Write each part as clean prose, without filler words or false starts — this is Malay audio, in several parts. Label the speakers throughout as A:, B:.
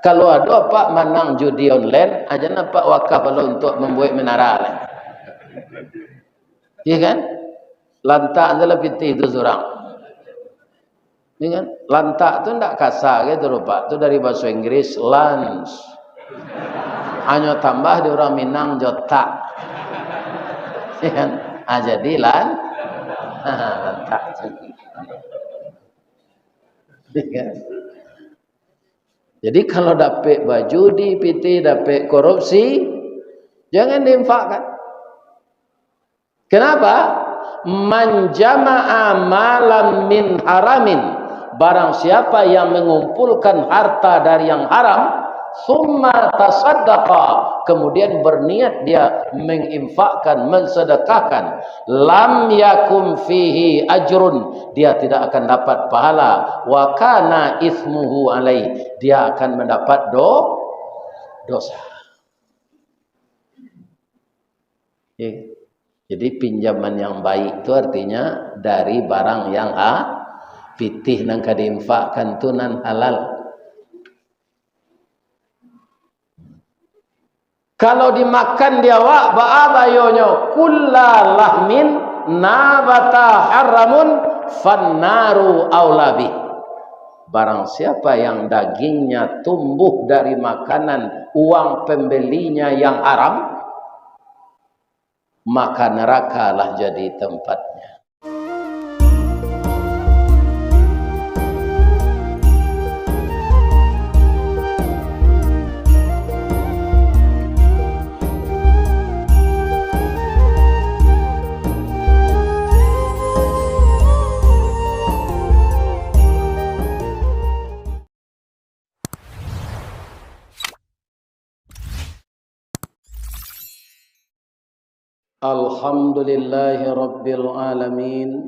A: Kalau ada pak menang judi online, aja nampak wakaf kalau untuk membuat menara lah. Iya kan? Lantak adalah piti itu surang. Iya kan? Lantak tu ndak kasar gitu loh pak. Itu dari bahasa Inggris lunch. Hanya tambah di orang Minang jotak. Iya kan? Jadi lantak. Iya kan? Jadi kalau dapat baju di PT, dapat korupsi, jangan diinfakkan. Kenapa? Man jama'a malam min haramin. Barang siapa yang mengumpulkan harta dari yang haram, summa tasaddaqa, kemudian berniat dia menginfakkan, mensedekahkan, lam yakum fihi ajrun, dia tidak akan dapat pahala, wa kana ismuhu alai, dia akan mendapat dosa. Jadi pinjaman yang baik itu artinya dari barang yang pitih nang kadiinfakkan tu nan halal. Kalau dimakan dia wak ba'abayonyo kullalahmin nabata haramun fannaru aulabi. Barang siapa yang dagingnya tumbuh dari makanan uang pembelinya yang haram, maka nerakalah jadi tempatnya. Alhamdulillahi Rabbil Alamin.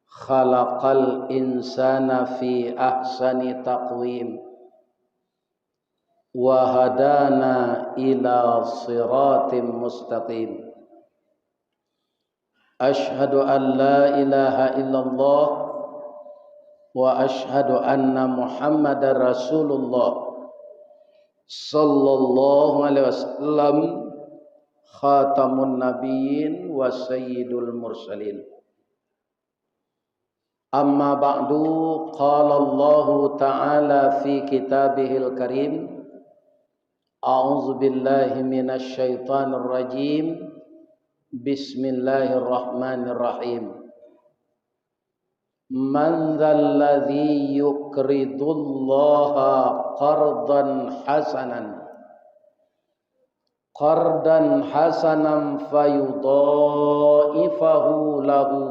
A: Khalaqal insana fi ahsani taqwim wa hadana ila siratim mustaqim. Ashhadu an la ilaha illallah wa ashhadu anna Muhammadar Rasulullah sallallahu alaihi wasallam, khatamun nabiyyin wa sayyidul mursalin. Amma ba'du, qala Allah ta'ala fi kitabihil karim, a'udzu billahi minasy syaithanir rajim, bismillahirrahmanirrahim. Man dzalladzi yuqridullaha qardan hasanan fayudha'ifahu lahu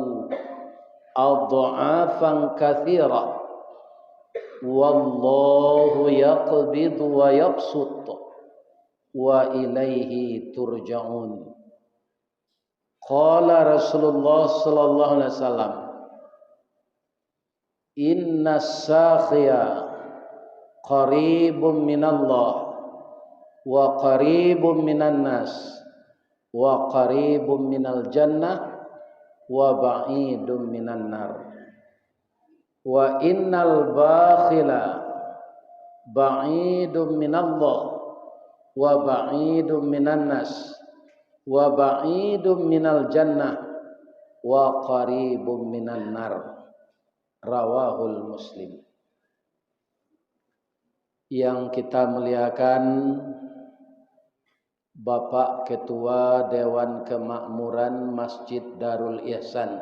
A: adha'afan katsira wallahu yaqbidu wa yabsut wa ilaihi turja'un. Qala Rasulullah sallallahu alaihi wasallam, inna sakhiya qaribun minallah wa qaribun minan nas wa qaribun minal jannah wa ba'idun minan nar wa innal bakhila ba'idun minallah wa ba'idun minan nas wa ba'idun minal jannah wa qaribun minan nar. Rawahul Muslim. Yang kita muliakan Bapak Ketua Dewan Kemakmuran Masjid Darul Ihsan,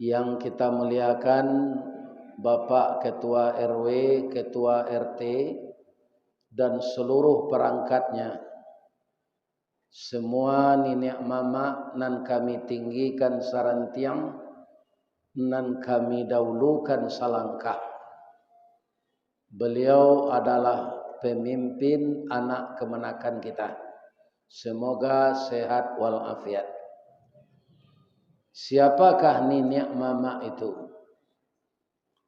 A: yang kita muliakan Bapak Ketua RW, Ketua RT, dan seluruh perangkatnya, semua nenek mama nan kami tinggikan sarantiang, nan kami dahulukan salangkah. Beliau adalah pemimpin anak kemenakan kita. Semoga sehat walafiat. Siapakah nenek mama itu?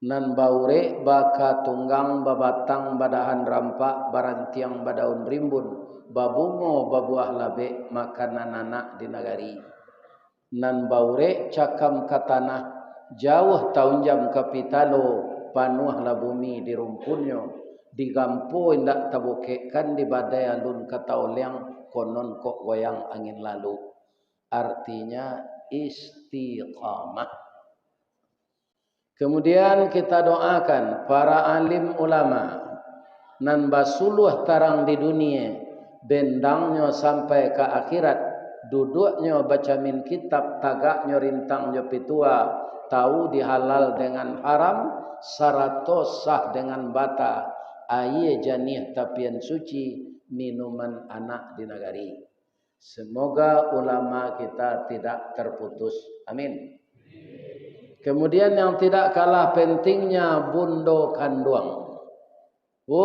A: Nan baure baka tunggang babatang badahan rampak barantiang badaun rimbun babungo babuah labe makanan anak di nagari. Nan baure cakam katanah jauh tahun jam kapitalo panuhlah bumi di rumpunnya, digampo indak tabukekan di badai alun katauliang konon kok goyang angin lalu. Artinya istiqamah. Kemudian kita doakan para alim ulama nan basuluh tarang di dunia, bendangnya sampai ke akhirat, duduknya baca min kitab, tagaknya rintangnya pitua, tahu dihalal dengan haram, sarato sah dengan bata, aye janih tapian suci, minuman anak di negari. Semoga ulama kita tidak terputus. Amin. Kemudian yang tidak kalah pentingnya bundo kanduang. Bu,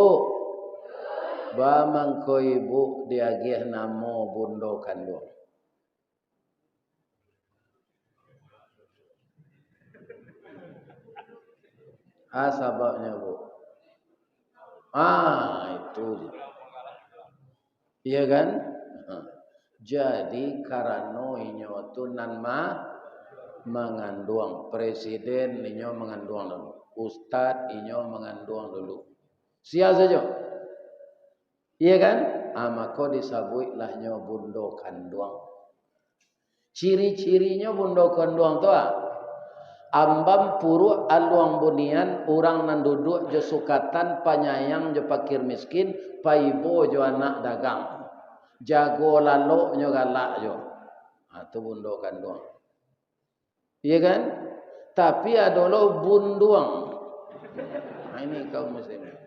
A: ba mangko ibu diagih namo bundo kanduang. Sebabnya bu. Itu dia. Iya kan? Jadi karena inyo tu nan mengandung, presiden inyo mengandung dulu, ustad inyo mengandung dulu. Sia saja. Iya kan? Maka disebutlah nyo bundo kanduang. Ciri-cirinya bundo kanduang tu ambam puru aluang bunian, orang nan duduk je sukatan, panyayang je pakir miskin, paibo je anak dagang. Jago lalu nyo galak jo. Tu bundo kanduang. Iya kan? Tapi adalah bunduang. Ini kaum muslimin.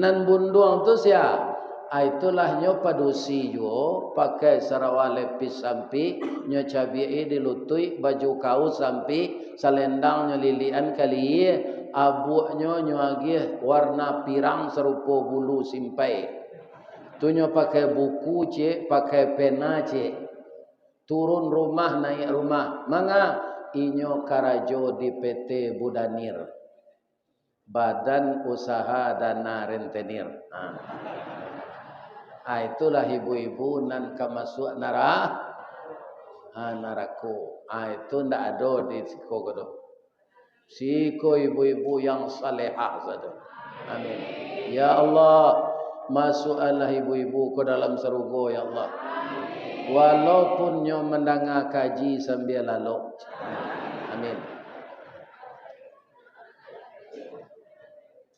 A: Nan bunduang tu sia, itulah nyo padusi jo, pakai sarawak lepis sampi, nyo cabai dilutui, baju kaus sampi, selendang nyo lilian kali, abu nyo agih warna pirang serupa bulu simpai. Tu nyo pakai buku cik, pakai pena cik, turun rumah naik rumah, manga inyo karajo di PT Budanir. Badan Usaha Dana Rentenir. Itulah ibu-ibu nan kamasuk narako. Itu ndak ada di siko godo. Siko ibu-ibu yang salehah saja. Amin. Ya Allah, masuklah ibu-ibu ke dalam surga ya Allah. Walaupun nyo mendengar kaji sambil lalu. Amin.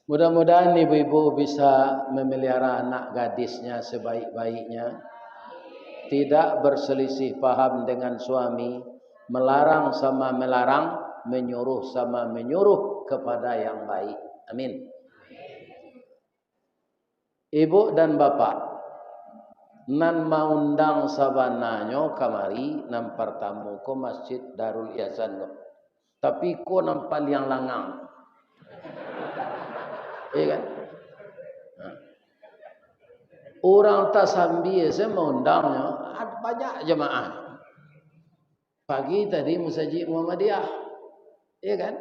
A: Mudah-mudahan ibu-ibu bisa memelihara anak gadisnya sebaik-baiknya. Tidak berselisih paham dengan suami. Melarang sama melarang. Menyuruh sama menyuruh kepada yang baik. Amin. Ibu dan bapak, nan maundang sabananyo kamari nan pertama ko Masjid Darul Ihsan. Tapi ko nampal yang langang. Iya kan? Orang tak sambil saya mengundangnya, ada banyak jemaah. Pagi tadi musajid Muhammadiyah, iya kan?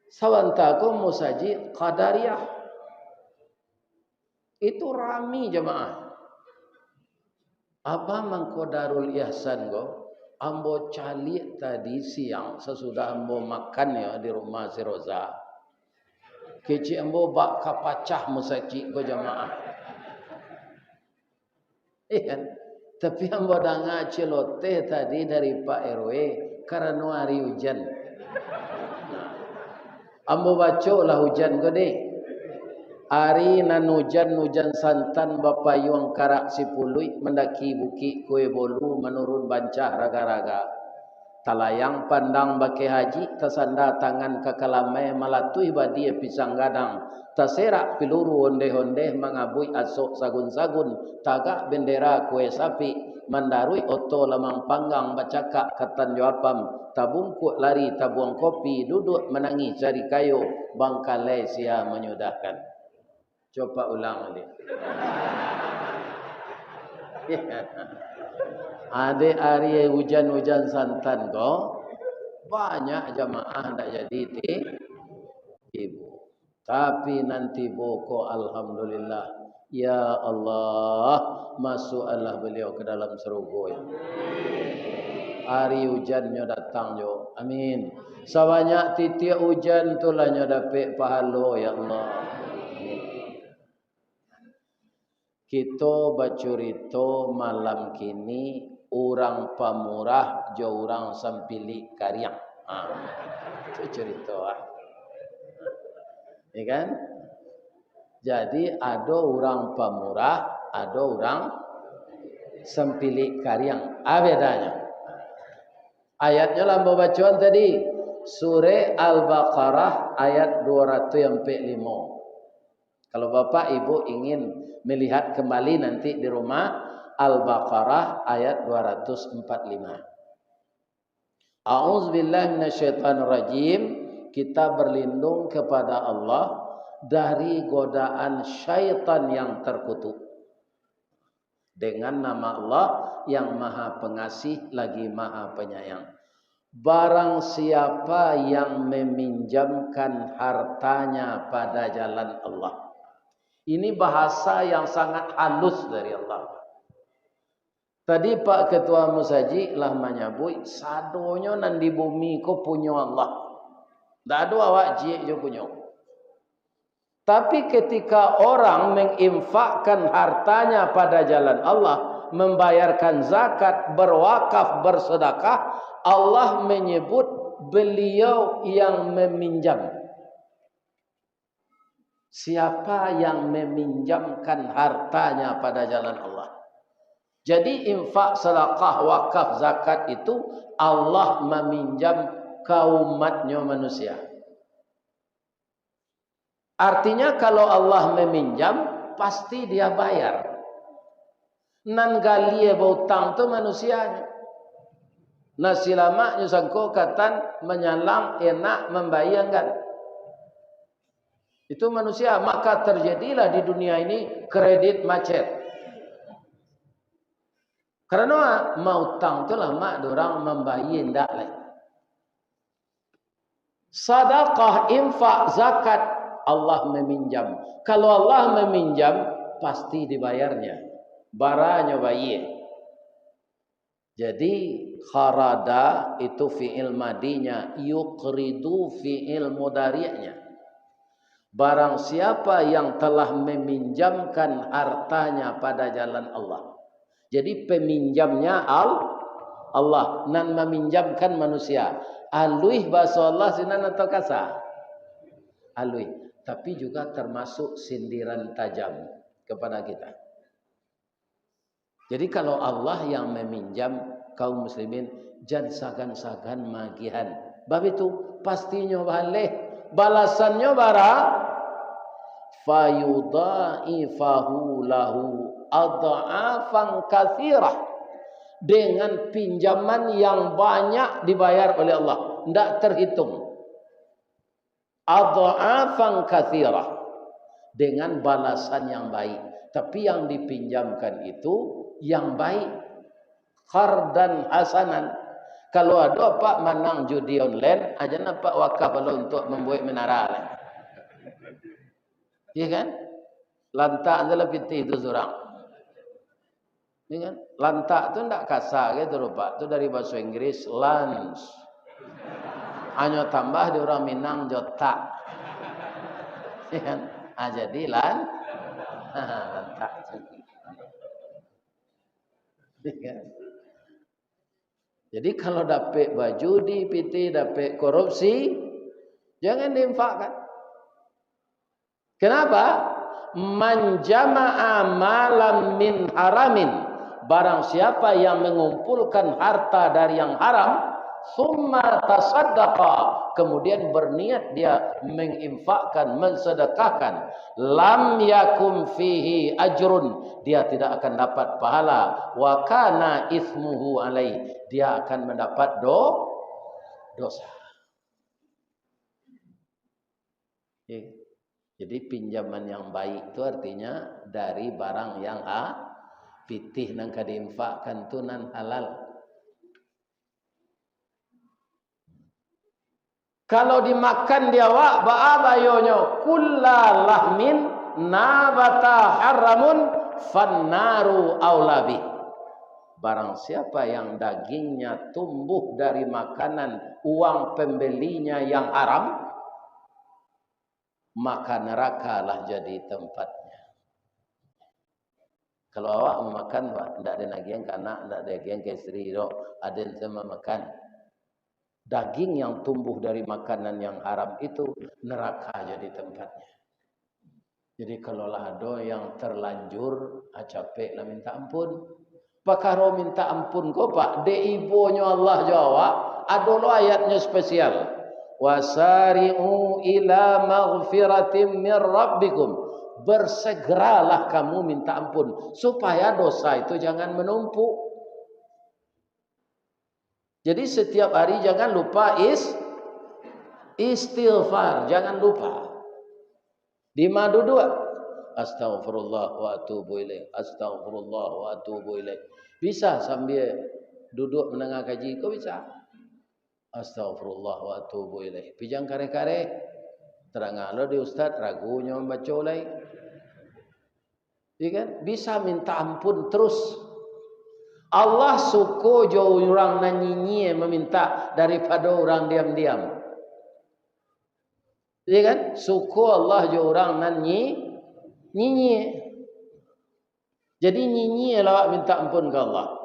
A: Sawantaku musajid Qadariyah. Itu rami jemaah. Apa mangko Darul Ihsan go? Ambo calik tadi siang sesudah ambo makan ya di rumah si Roza. Kecik ambo bak kapacah musajid go jemaah. Kan? Tapi ambo dengar celoteh tadi dari Pak RW karena hari hujan. Ambo baca lah hujan gede. Hari nan hujan santan bapa yuang karak sipului mendaki bukit kue bolu menurun bancah raga-raga. Talayang pandang bake haji tasanda tangan kakalamai malatui badia pisang gadang. Taserak piluru onde-onde mangabui asok sagun-sagun. Tagak bendera kue sapi. Mandarui oto lamang panggang bacakak katan jawapam. Tabungkuk lari tabuang kopi. Duduk menangis cari kayu. Bangkalai sia menyudahkan. Coba ulang dia. Adik hari hujan-hujan santan kau banyak jamaah tak jadi ibu. Tapi nanti boko alhamdulillah. Ya Allah, masuklah beliau ke dalam surga. Hari hujannya datang jo. Amin. Sebanyak titik hujan itulah nyo dapat pahala ya Allah. Amin. Kita bercerita malam kini orang pamurah jo orang sampilik karyang. Itu cerita. Ya kan? Jadi ada orang pamurah, ada orang sempilik karyang. Apa bedanya? Ayatnya lambau bacaan tadi. Surah Al-Baqarah ayat 245. Kalau Bapak Ibu ingin melihat kembali nanti di rumah, Al-Baqarah ayat 245. A'udzubillahi minasyaitonirrajim. Kita berlindung kepada Allah dari godaan syaitan yang terkutuk. Dengan nama Allah yang Maha Pengasih lagi Maha Penyayang. Barang siapa yang meminjamkan hartanya pada jalan Allah. Ini bahasa yang sangat halus dari Allah. Tadi Pak Ketua Musaji lah menyebut sadonyo nan di bumi ko punya Allah. Tak ada awak jik jo punya. Tapi ketika orang menginfakkan hartanya pada jalan Allah, membayarkan zakat, berwakaf, bersedekah, Allah menyebut beliau yang meminjam. Siapa yang meminjamkan hartanya pada jalan Allah. Jadi infak, sedekah, wakaf, zakat itu Allah meminjam kaum umatnya manusia. Artinya kalau Allah meminjam, pasti dia bayar. Nan galie bautang tu manusianya. Nasi lama nyusangko katan menyalang enak membayangkan. Itu manusia. Maka terjadilah di dunia ini kredit macet. Karena mau utang tu lama orang membayar ndak lagi. Sedekah, infak, zakat Allah meminjam. Kalau Allah meminjam pasti dibayarnya. Baranya bayar. Jadi kharada itu fi'il madinya, yuqridu fi'il mudari'nya. Barang siapa yang telah meminjamkan hartanya pada jalan Allah. Jadi peminjamnya Allah, nan meminjamkan manusia. Alui bahasa Allah sinan atau kasar? Alui, tapi juga termasuk sindiran tajam kepada kita. Jadi kalau Allah yang meminjam kaum muslimin, jangan sagan-sagan magihan. Bab itu pastinya balik. Balasannya bara fayudha'ifahu lahu adha'afan katsirah. Dengan pinjaman yang banyak dibayar oleh Allah, tidak terhitung. Adha'afan katsirah, dengan balasan yang baik. Tapi yang dipinjamkan itu yang baik, khardan hasanan. Kalau ada pak menang judi online, aja nampak wakaf kalau untuk membuat menara. Iya kan? Lantak adalah piti itu surang. Iya kan? Lantak itu tidak kasar gitu rupa. Itu dari bahasa Inggris lunch. Hanya tambah di orang Minang jotak. Iya kan? Jadi lantak. Jadi kalau dapat baju di PT, dapat korupsi, jangan diinfakkan. Kenapa? Man jama'a malam min haramin. Barang siapa yang mengumpulkan harta dari yang haram, summa tasaddaqa, kemudian berniat dia menginfakkan, mensedekahkan, lam yakum fihi ajrun, dia tidak akan dapat pahala, wa kana ismuhu alai, dia akan mendapat dosa. Jadi pinjaman yang baik itu artinya dari barang yang pitih nang kadinfakkan tu nan halal. Kalau dimakan dia wak ba'abayonyo kullalahmin nabata haramun fannaru aulabi. barang siapa yang dagingnya tumbuh dari makanan uang pembelinya yang haram, maka nerakalah jadi tempatnya. Kalau awak makan, tidak ada lagi yang kanak, tidak ada lagi yang ke isteri, ada yang sama makan. Daging yang tumbuh dari makanan yang haram itu neraka jadi tempatnya. Jadi kalau lah ada yang terlanjur, capek lah minta ampun. Pakaro minta ampun kau pak, de ibunya Allah jawab, ada lo ayatnya spesial. Wasari'u ila maghfiratim min rabbikum. Bersegeralah kamu minta ampun supaya dosa itu jangan menumpuk. Jadi setiap hari jangan lupa istighfar, jangan lupa. Di madu dua, astaghfirullah wa atubu ilaih, astaghfirullah wa atubu ilaih. Bisa sambil duduk menengah kaji, kau bisa. Astaghfirullah wa atubu ilaih. Pijang kare-kare, terang lo di ustaz ragunya membaca oleh. Ya kan? Bisa minta ampun terus. Allah suka jauh orang nanyinyi meminta daripada orang diam-diam. Ya kan? Suka Allah jauh orang nyanyi. Jadi nyanyi lah minta ampun ke Allah.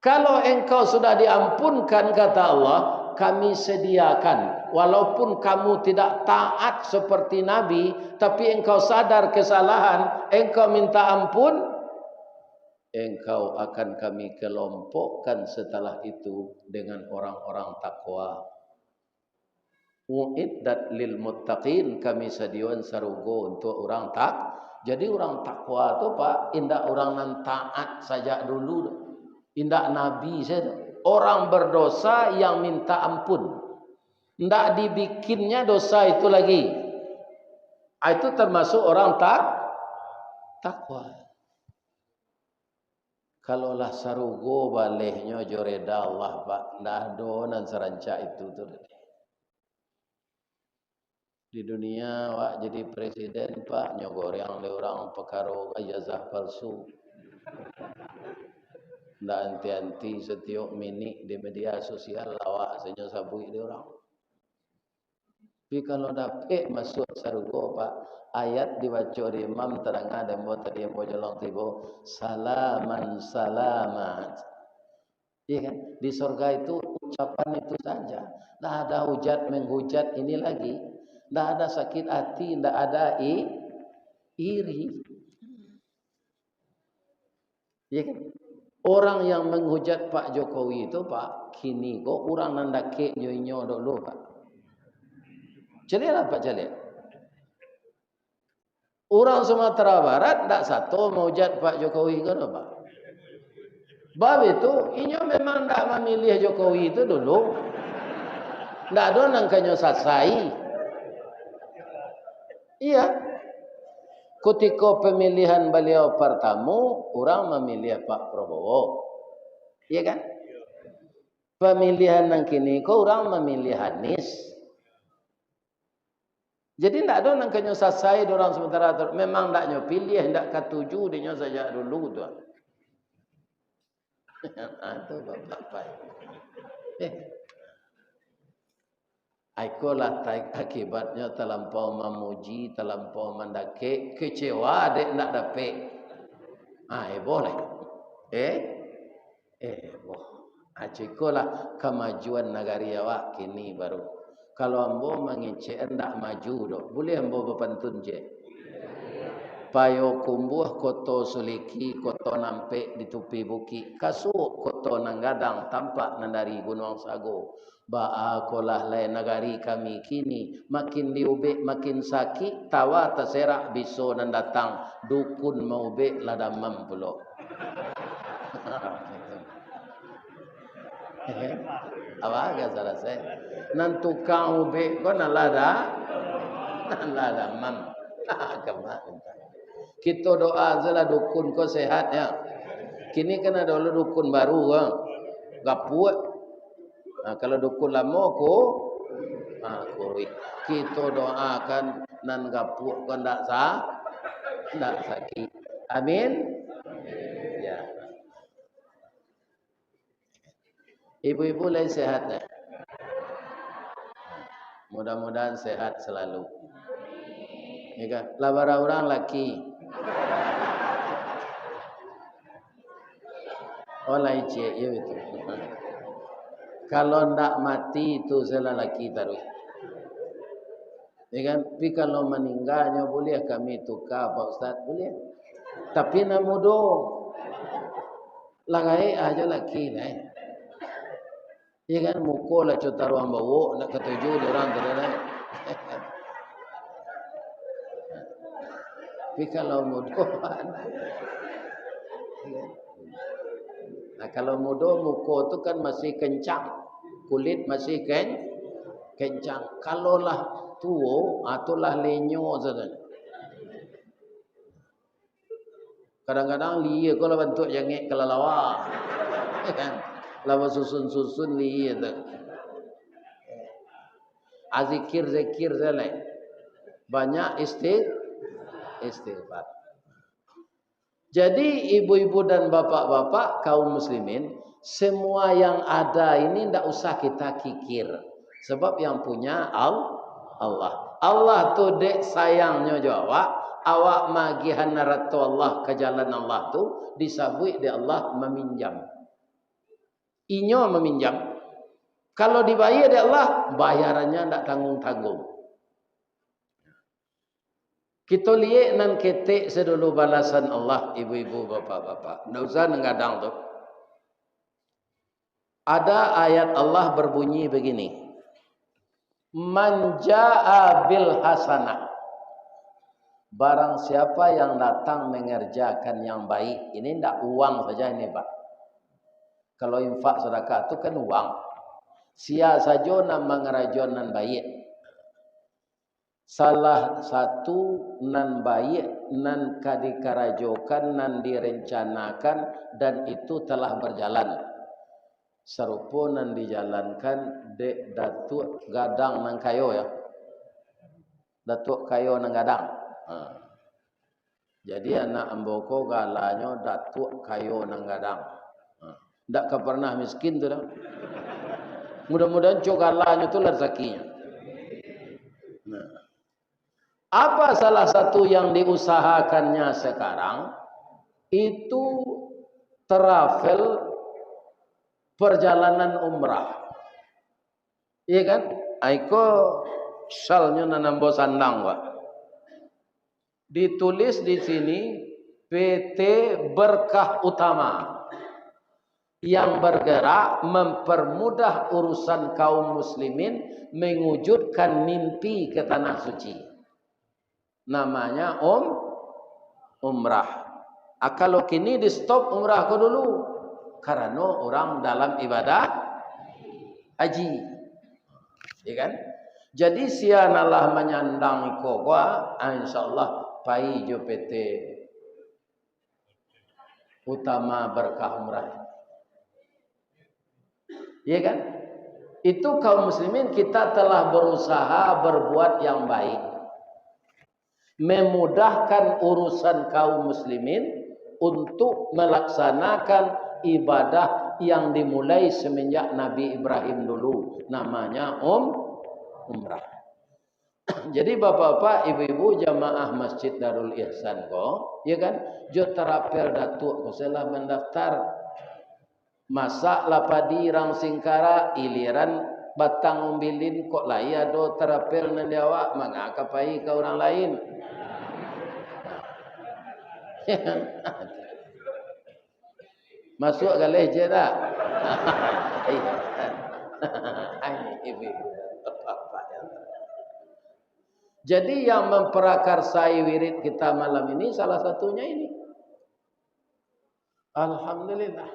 A: Kalau engkau sudah diampunkan kata Allah, kami sediakan. Walaupun kamu tidak taat seperti Nabi, tapi engkau sadar kesalahan, engkau minta ampun, engkau akan kami kelompokkan setelah itu dengan orang-orang takwa. Uiddat lil muttaqin, kami sediakan sarugo untuk orang Jadi orang takwa itu pak, indah orang nan taat saja dulu, indah Nabi saja. Orang berdosa yang minta ampun. Tidak dibikinnya dosa itu lagi. Itu termasuk orang takwa. Kalaulah sarugo balehnya joreda Allah pak, tidak ada nan seranca itu tu. Di dunia wak jadi presiden pak nyogor yang orang pekaro ijazah palsu. Tidak anti-anti setiap mini di media sosial lawak senyo sabui dia orang. Tapi kalau dapat masuk sarugo pak, ayat dibaca di imam terang ada buat tadi yang bojolang tibo salaman salamat. Iya kan? Di surga itu ucapan itu saja. Tidak ada hujat menghujat ini lagi. Tidak ada sakit hati, tidak ada iri. Iya kan? Orang yang menghujat Pak Jokowi itu pak, kini kok orang nandake nyoinyo dulu pak. Celilah Pak Celik. Orang Sumatera Barat tidak satu menghujat Pak Jokowi kan Pak. Bab itu, inyo memang tidak memilih Jokowi itu dulu. Tidak ada nangkanya sasai. Iya. Ketika pemilihan beliau pertama, orang memilih Pak Prabowo. Iya kan? Pemilihan yang kini, orang memilih Anies. Jadi tidak ada yang kenyo sasai orang sementara memang tidak nyo pilih, tidak ketuju dia saja dulu tu. Itu bapak. Aikolah akibatnya terlampau memuji, terlampau mendake, kecewa dek tidak dapat. Boleh. Boh. Acikolah kemajuan negari awak kini baru. Kalau ambo mengecek hendak maju dok, boleh ambo berpantun je. Payo kumbuh koto suliki, koto nampe di tupi buki, kasuk koto nanggadang tampak nandari gunung sago. Ba'a kolah lain negari kami kini, makin diubek makin sakit, tawa terserak biso dan datang, dukun mau ubek ladamam pulo. Apa agak salah saya? Nan tukang ube ko nalada mam. Kita doa salah dukun ko sehat ya. Kini kan ada dukun baru kan. Gapuat. Kalau dukun lama ko kuri. Kita doakan nan gapuat ko ndak sakit. Amin. Ya. Ibu-ibu lain sehat dah. Mudah-mudahan sehat selalu. Ya kan? Labara orang laki. Oh lain cik, ya betul. Kalau ndak mati itu salah laki taruh. Ya kan? Tapi kalau meninggalnya boleh kami tukar Pak Ustaz, boleh. Tapi namudo langai aja laki lah. Ya kan mukul lah cerita ruang bawa nak ketujuh orang terus. Tapi kalau mudo, nah kalau mudo muko tu kan masih kencang, kulit masih kencang. Kalau lah tuo, atulah lenyo saja. Kadang-kadang liya kalau bentuk jangik kelelawar, kan? Lawa susun-susun liya tu. Azikir-zikir saja. Banyak istighfar. Jadi ibu-ibu dan bapak-bapak kaum muslimin, semua yang ada ini tidak usah kita kikir. Sebab yang punya Allah. Allah tu dek sayangnya jawab, awak magihan naratu Allah ke jalan Allah tu disabui di Allah meminjam. Inyo meminjam. Kalau dibayar di Allah, bayarannya tidak tanggung-tanggung. Kita lihat nan ketik sedulu balasan Allah, ibu-ibu, bapak-bapak. Tidak usah nenggadang tu. Ada ayat Allah berbunyi begini. Man ja'a bil hasanah. Barang siapa yang datang mengerjakan yang baik. Ini tidak uang saja ini, Pak. Kalau infak sedekah itu kan uang. Sia saja nama ngerajonan baik. Salah satu nan baik, nan kadikarajokan, nan direncanakan dan itu telah berjalan. Serupa nan dijalankan dek datuk gadang nang kayo ya. Datuk kayo nang gadang. Jadi anak amboko galanya datuk kayo nang gadang. Ndak pernah miskin tu dah. Mudah-mudahan cok galanya tu rezekinya. Apa salah satu yang diusahakannya sekarang? Itu travel perjalanan umrah. Iya kan? Aiko salnya nanambo sandang, Pak. Ditulis di sini PT Berkah Utama yang bergerak mempermudah urusan kaum muslimin mewujudkan mimpi ke tanah suci. Namanya umrah. Kalau kini di stop umrah ko dulu karena orang dalam ibadah haji, ya kan? Jadi sianalah menyandang iko gua, insyaallah pai jo PT Utama Berkah Umrah, ya kan? Itu kaum muslimin kita telah berusaha berbuat yang baik, memudahkan urusan kaum muslimin untuk melaksanakan ibadah yang dimulai semenjak Nabi Ibrahim dulu, namanya umrah. Jadi bapak-bapak, ibu-ibu jamaah Masjid Darul Ihsan ko, ya kan? Jo terapel datuk ko selah mendaftar masak lapadi rang singkara iliran batang umbilin kok laya do terapel nan awak mangakapai ke orang lain. Masuk galih je tak? Jadi yang memperakarsai wirid kita malam ini salah satunya ini. Alhamdulillah.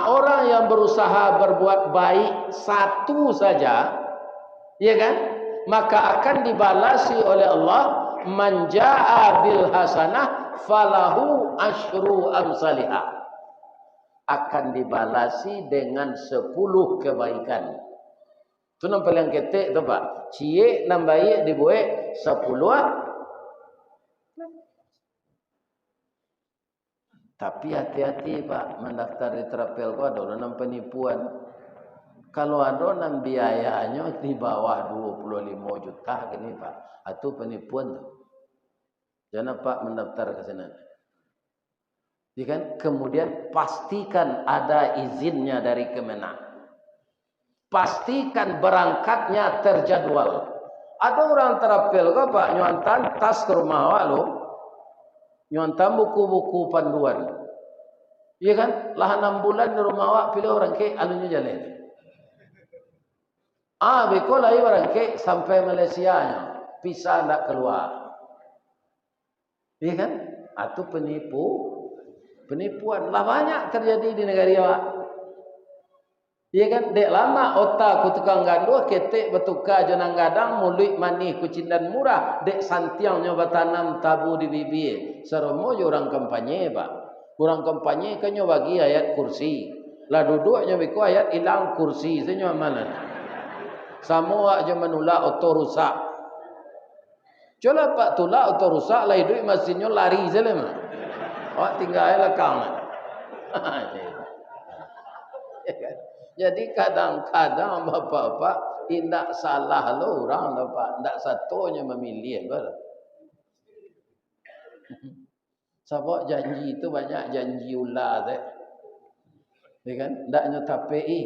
A: Orang yang berusaha berbuat baik satu saja, ya kan? Maka akan dibalasi oleh Allah. Man jaa bil hasanah falahu asyru amsalihah. Akan dibalasi dengan 10 kebaikan. Itu nampak yang ketik tu Pak. Cie nam baik dibuat 10. Tapi hati-hati Pak, mendaftar di Terapel ko ada orang penipuan. Kalau ada orang biayanya di bawah 25 juta gini Pak, itu penipuan tu. Jangan Pak mendaftar ke sana. Ya kan? Kemudian pastikan ada izinnya dari Kemenak. Pastikan berangkatnya terjadwal. Ada orang Terapel ko Pak nyontan tas ke rumah awak lo. Nyontam buku-buku panduan. Iya kan? Lah 6 bulan di rumah awak pilih orang ke alunya jalan. Beko lah orang ke sampai Malaysia nya. Pisah ndak keluar. Iya kan? Atau penipuan. Lah banyak terjadi di negara awak. Iya kan? Dek lama otak ku tukang gandu ketek betuka jenang gadang mulut manih kucindan murah dek santiangnya batanam tabu di bibir. Seromo je orang kampanye Pak. Orang kampanye kanyo bagi ayat kursi. Lah duduknya beko ayat hilang kursi. Senyo mana? Semua aja menolak auto rusak. Coba Pak tolak auto rusak lah hidup mesinnya lari saja mah. Awak tinggal lekang. Jadi kadang-kadang bapak-bapak tidak salah lo orang Pak, tidak satunya memilih ber. Sebab janji itu banyak janji ular deh. Ya kan? Ndaknya TPI.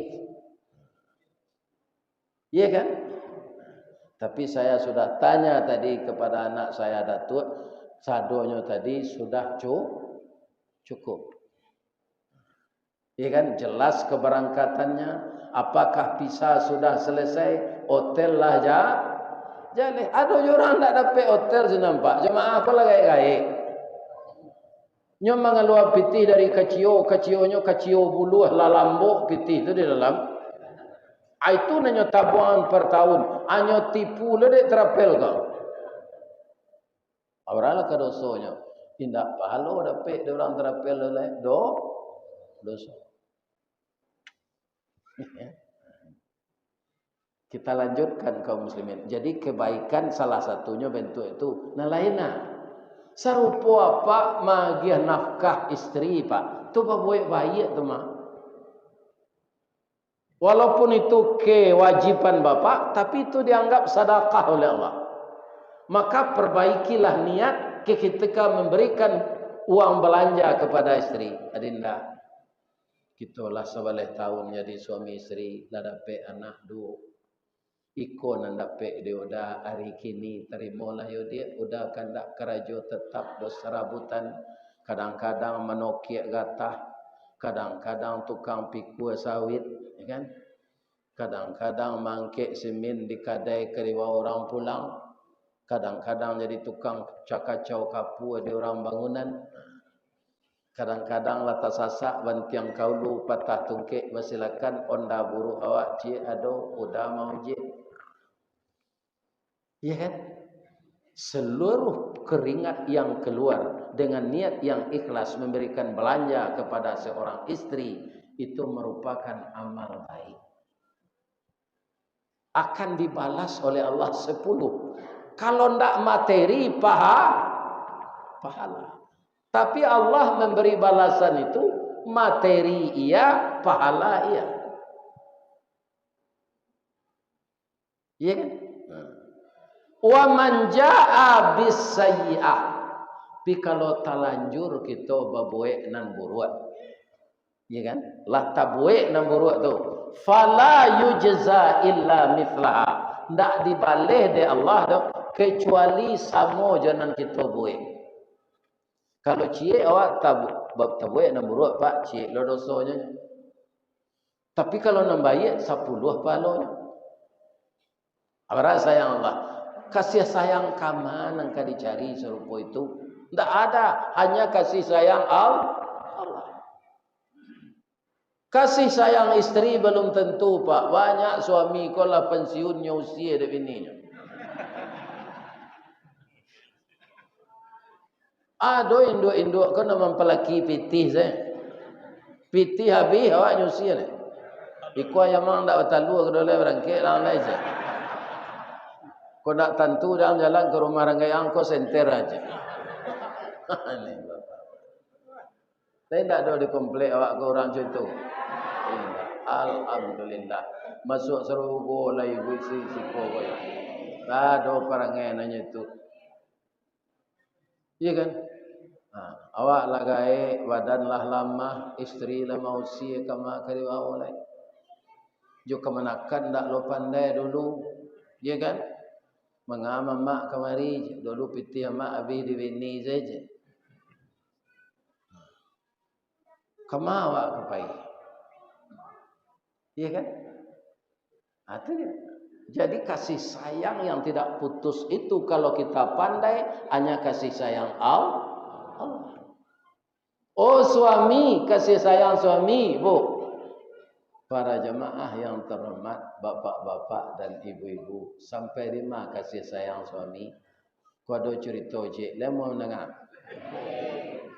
A: Iya kan? Tapi saya sudah tanya tadi kepada anak saya Datuk, sadonya tadi sudah cukup. Ya kan? Jelas keberangkatannya. Apakah visa sudah selesai? Hotel lah jadi ada orang tak dapat hotel senampak. Jemaah apa lah gaya-gaya. Nyo mengeluar pitih dari kacio-nya kacio bulu lah lambuk pitih itu di dalam. Itu nanya tabuan per tahun. Hanya tipu le dek Terapel kau. Abralah ke dosonya. Tindak pahalo dapat de orang Terapel le dosa. Kita lanjutkan kaum muslimin. Jadi kebaikan salah satunya bentuk itu. Nah lainnya. Serupa apa magiah nafkah istri Pak. Itu buat baik tu mah. Walaupun itu kewajiban Bapak, tapi itu dianggap sedekah oleh Allah. Maka perbaikilah niat ketika memberikan uang belanja kepada istri. Adinda. Kitalah sebelah tahun jadi suami istri, dah dapat anak 2. Iko nan dapat dia udah hari kini terimalah yo dia udah kandak kerajo tetap dos serabutan. Kadang-kadang menokiak gatah, kadang-kadang tukang pikul sawit, ya kan? Kadang-kadang mangkek semen di kadai keriwa orang pulang. Kadang-kadang jadi tukang cakacau kapu di orang bangunan. Kadang-kadang lata sasak bantiang kaulu patah tungkek bersilakan onda buru awak cik ado udah mau je. Ya kan? Seluruh keringat yang keluar dengan niat yang ikhlas memberikan belanja kepada seorang istri itu merupakan amal baik. Akan dibalas oleh Allah 10. Kalau ndak materi pahala. Tapi Allah memberi balasan itu materi iya, pahala iya. Iya kan? Wa man jaa bis sayyi'ah. Tapi kalau talanjur kita babuek nan buruat. Iya kan? Lah tabuek nan buruat tu. Fala yujza illa mithlaha. Ndak dibalih de Allah tu kecuali sama janan kita buek. Kalau cie awak tabuek nan buruat Pak, cie lo dosanya. Tapi kalau nan bayar 10 pahalanya. Apa sayang Allah? Kasih sayang kaman yang kau dicari serupa itu. Tidak ada, hanya kasih sayang Allah. Kasih sayang istri belum tentu Pak. Banyak suami kau lah pensiunnya usia dari bininya. Ada induk-induk kau nak mempelaki pitih saya. Pitih habis awak nyusia ni. Iku yang mang tak bertalu ke dalam berangkit lain saja. Kau nak tentu dalam jalan ke rumah ranggayang kau senter aja. Saya tidak ada di komplek awak ke orang macam tu. Alhamdulillah. Masuk serugo lah ibu isi siko koyo. Tak ada perangai nanya itu. Iya kan? Awak lah gae, badan lah lama, istri lah mau usia kama kali awak. Jo kemanakan tak lo pandai dulu. Iya kan? Mengama mak kemari, dulu piti mak habis di bini saja. Kama awak kepai. Iya kan? Itu dia. Jadi kasih sayang yang tidak putus itu kalau kita pandai hanya kasih sayang Allah. Oh suami, kasih sayang suami, Bu. Para jemaah yang terhormat, bapak-bapak dan ibu-ibu, sampai di mana kasih sayang suami? Kau ada cerita je, lemah mendengar.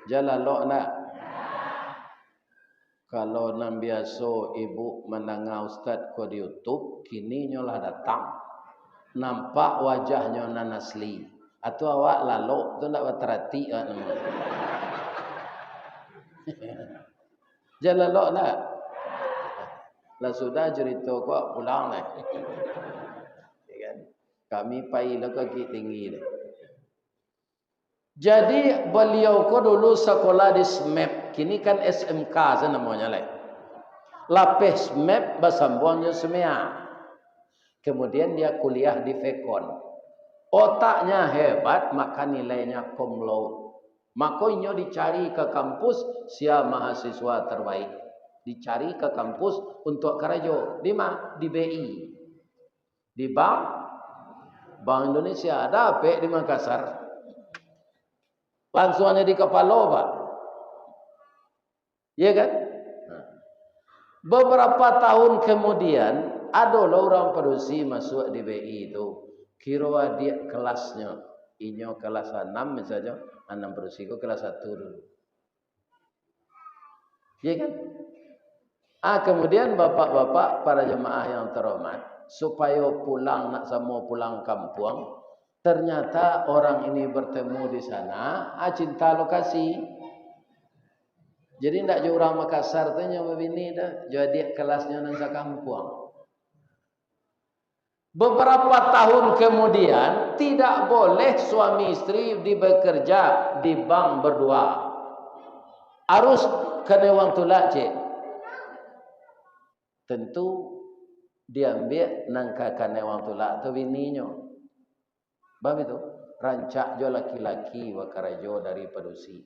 A: Jalan lo nak. Kalau nam biasa ibu mendengar ustaz ko di YouTube, kini nyolah datang. Nampak wajahnya nan asli. Atau awak lalu tu ndak berterati nama. Jalan lo nak. Lah sudah cerita ko pulang lah. Kan? Kami pai lah kaki tinggi dah. Jadi beliau ko dulu sekolah di SMEP, kini kan SMK namanya lah. Lapis SMEP basambungnya semia. Kemudian dia kuliah di Fekon. Otaknya hebat, maka nilainya cum laude. Makanya dicari ke kampus sia mahasiswa terbaik. Dicari ke kampus untuk kerja di mana? Di BI. Di Bank Indonesia. Ada apa di Makassar? Langsung di kepala Pak. Ya kan? Beberapa tahun kemudian ada orang produksi masuk di BI itu. Kira dia kelasnya. Inyo kelas 6 misalnya. 6 produksi itu kelas 1 dulu. Ya kan? Kemudian bapak-bapak para jemaah yang terhormat. Supaya pulang nak sama pulang kampung. Ternyata orang ini bertemu di sana, cinta lokasi. Jadi tidak jauh orang Makassar tu yang begini dah. Jadi kelasnya nang sakampung. Beberapa tahun kemudian tidak boleh suami istri bekerja di bank berdua. Harus kena wang tulak cik. Tentu diambil nangka kena wang tulak tu bininya. Bang itu rancak jo laki-laki wakarajo dari padusi.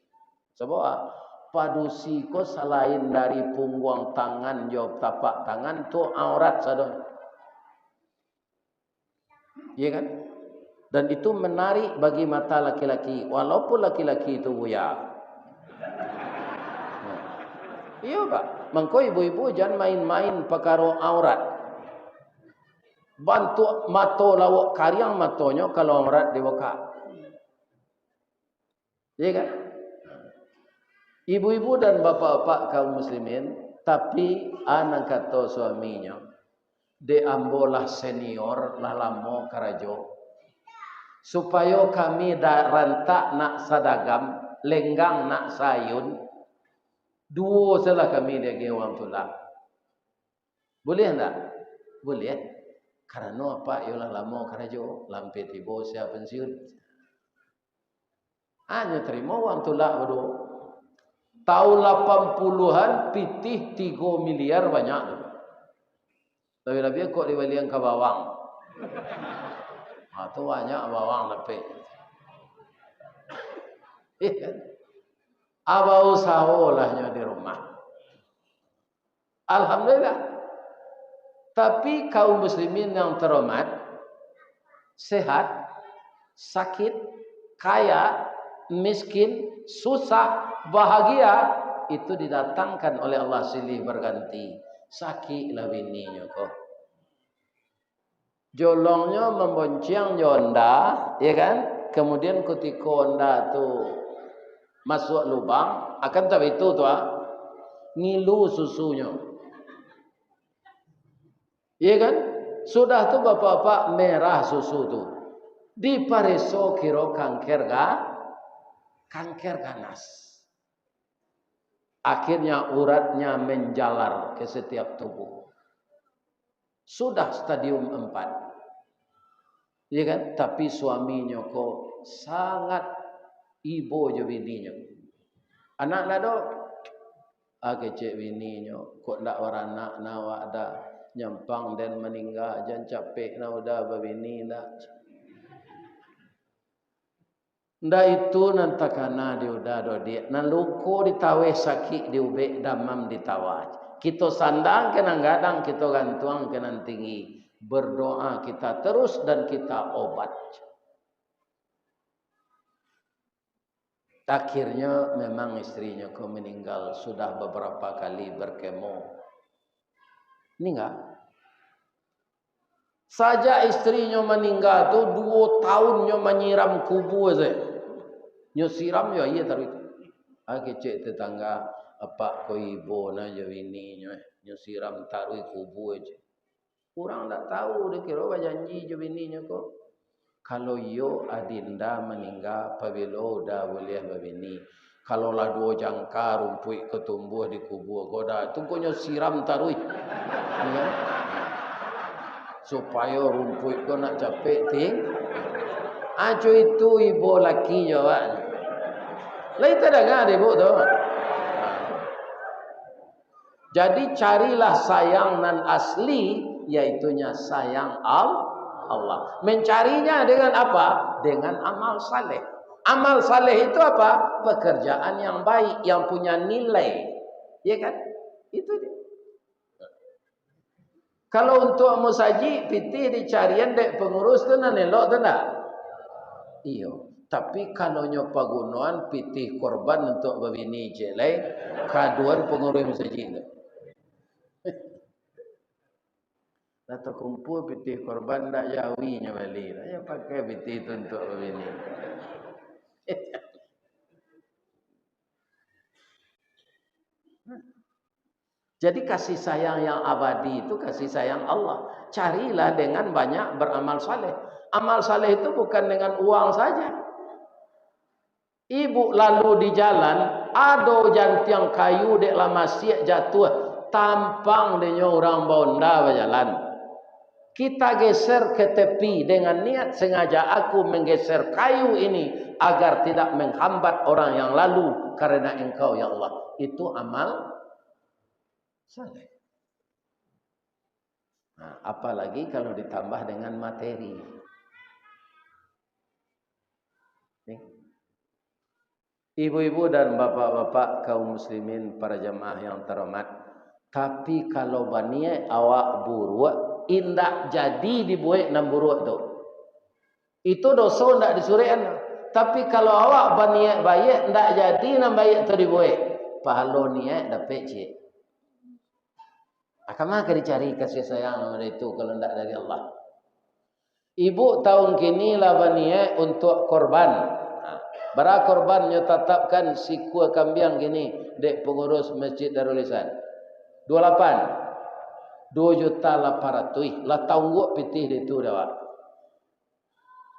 A: Sebab padusi ko selain dari punggung tangan jo tapak tangan tu aurat sadon. Iya kan? Dan itu menarik bagi mata laki-laki walaupun laki-laki itu buya. Iya Pak, mangko ibu-ibu jangan main-main perkara aurat. Bantu mato lawak karyang matonya kalau aurat dibuka. Iya kan? Ibu-ibu dan bapak-bapak kaum muslimin, tapi anak kata suaminya, diambolah senior lah lamo karajo. Supaya kami rantak nak sadagam, lenggang nak sayun, dua salah kami dia gewang tulak. Boleh tak? Boleh. Karena apa? Yolah lama karajo, lampe tiba siap pensiun. Hanya terima wang tulak bodoh. Tahun 80-an pitih 3 miliar banyak tu. Tapi lebih kok dibalian ke bawang. Tu banyak bawang lampe. Abah usaha lahnya di rumah. Alhamdulillah. Tapi kaum muslimin yang terhormat, sehat, sakit, kaya, miskin, susah, bahagia, itu didatangkan oleh Allah silih berganti. Sakit lah bininya kok. Jolongnya membonceng jonda, ya kan? Kemudian ketika onda tu masuk lubang, akan tapi itu tu ngilu susunya. Iya kan? Sudah tu bapak-bapak merah susu tu. Di pareso kiro kanker ganas. Akhirnya uratnya menjalar ke setiap tubuh. Sudah stadium 4. Ya kan? Tapi suaminya kok sangat ibo je bininya. Anak dah dok. Kecik bininya. Kok ndak waranak nawak dah. Nyampang dan meninggal. Jangan capek na udah babini nak. Ndak itu nantakana dia udah do dia. Nan luko ditawe sakit diubek damam ditawaj. Kita sandang kadang-kadang kita gantung kena tinggi. Berdoa kita terus dan kita obat. Akhirnya memang istrinya kau meninggal sudah beberapa kali berkemo. Ini enggak? Saja istrinya meninggal tu 2 tahunnya menyiram kubur saja. Nyo siram ya iya taruh. Kecik tetangga apa ko ibu na je bininya. Nyo siram taruh kubur aja. Orang tak tahu dia kira janji je bininya kok. Kalau yo adinda meninggal pabilo dah boleh babini. Kalau lah 2 jangka rumput ketumbuh di kubur kau dah tunggunya siram taruh. Ya. Supaya rumput kau nak capek ting. Ajo itu ibu laki jawab. Lain tak dengar ibu tu. Jadi carilah sayang nan asli, yaitunya sayang Allah. Mencarinya dengan apa? Dengan amal saleh. Amal saleh itu apa? Pekerjaan yang baik, yang punya nilai. Ya kan? Itu dia. Kalau untuk musaji, pitih dicarian dek pengurus tu nan elok tu nak? Iyo. Tapi kalau nyopa gunuan pitih korban untuk babini jelai, kaduan pengurus musaji tu. Atau kumpul pitih korban tak jawinya balik. Ya pakai pitih itu untuk babini. Jadi kasih sayang yang abadi itu kasih sayang Allah. Carilah dengan banyak beramal saleh. Amal saleh itu bukan dengan uang saja. Ibu lalu di jalan, ada jantiang kayu dek lama siap jatuh, tampang dia orang bonda berjalan. Kita geser ke tepi dengan niat sengaja aku menggeser kayu ini agar tidak menghambat orang yang lalu karena engkau ya Allah. Itu amal saleh. Nah, apalagi kalau ditambah dengan materi. Ibu-ibu dan bapak-bapak kaum muslimin para jemaah yang terhormat. Tapi kalau baniat awak buruk, indak jadi dibuat enam buruk tu. Itu dosa ndak disuruhkan. Tapi kalau awak baniat baik, ndak jadi enam baik tu dibuat. Pahala niat dapat cik. Akamah dicari kasih sayang itu kalau ndak dari Allah. Ibu tahun kini lah baniat untuk korban. Bara korbannya tetapkan si kuah kambing gini dek pengurus Masjid Darul Ihsan 28 2.800.000 lah taungguk pitih itu dah.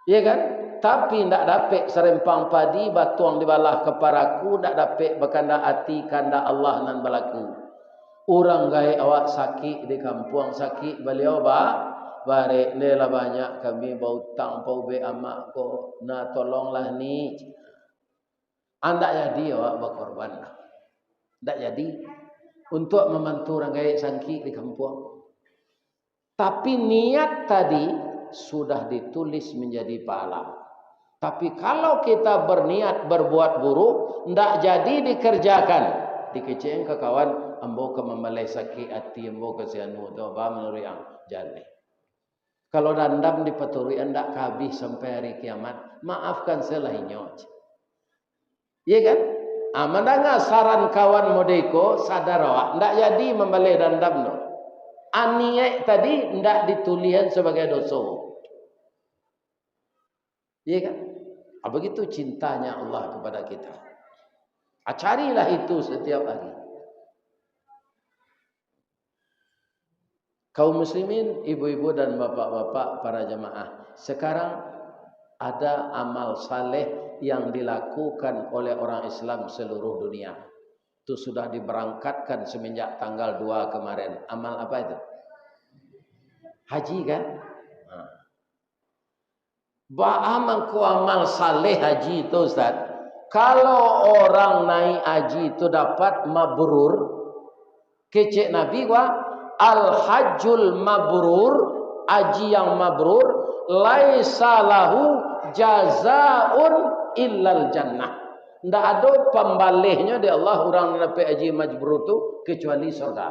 A: Iya kan? Tapi ndak dapat serempang padi batuang dibalah keparaku, ndak dapat berkanda hati kanda Allah nan balaku. Orang gaya awak sakit di kampung sakit beliau barek ni lah banyak kami bau tang bau be amak ko na tolonglah ni. Anda jadi awak berkorban. Tak jadi untuk membantu orang gaya sakit di kampung. Tapi niat tadi sudah ditulis menjadi pahala. Tapi kalau kita berniat berbuat buruk, tidak jadi dikerjakan. Dikeceng ke kawan, ambo ke memelai sakit hati, ambo ke sianu, doa menurut yang jale. Kalau dandam dipaturi, anda habis sampai hari kiamat, maafkan selainnya. Iya kan? Mendengar saran kawan modeko, sadar awak, tidak jadi memelai dandam. No. Aniat tadi tidak ditulisan sebagai dosa. Iya kan? Begitu cintanya Allah kepada kita. Carilah itu setiap hari. Kaum muslimin, ibu-ibu dan bapak-bapak para jemaah. Sekarang ada amal saleh yang dilakukan oleh orang Islam seluruh dunia. Itu sudah diberangkatkan semenjak tanggal 2 kemarin. Amal apa itu? Haji kan? Ba'aman ku amal saleh haji itu Ustaz. Kalau orang naik haji itu dapat mabrur, kecek Nabi wa al-hajjul mabrur, haji yang mabrur, laisa lahu jazaun illal jannah. Tidak ada pembalihnya di Allah orang dapat haji mabrur itu kecuali surga.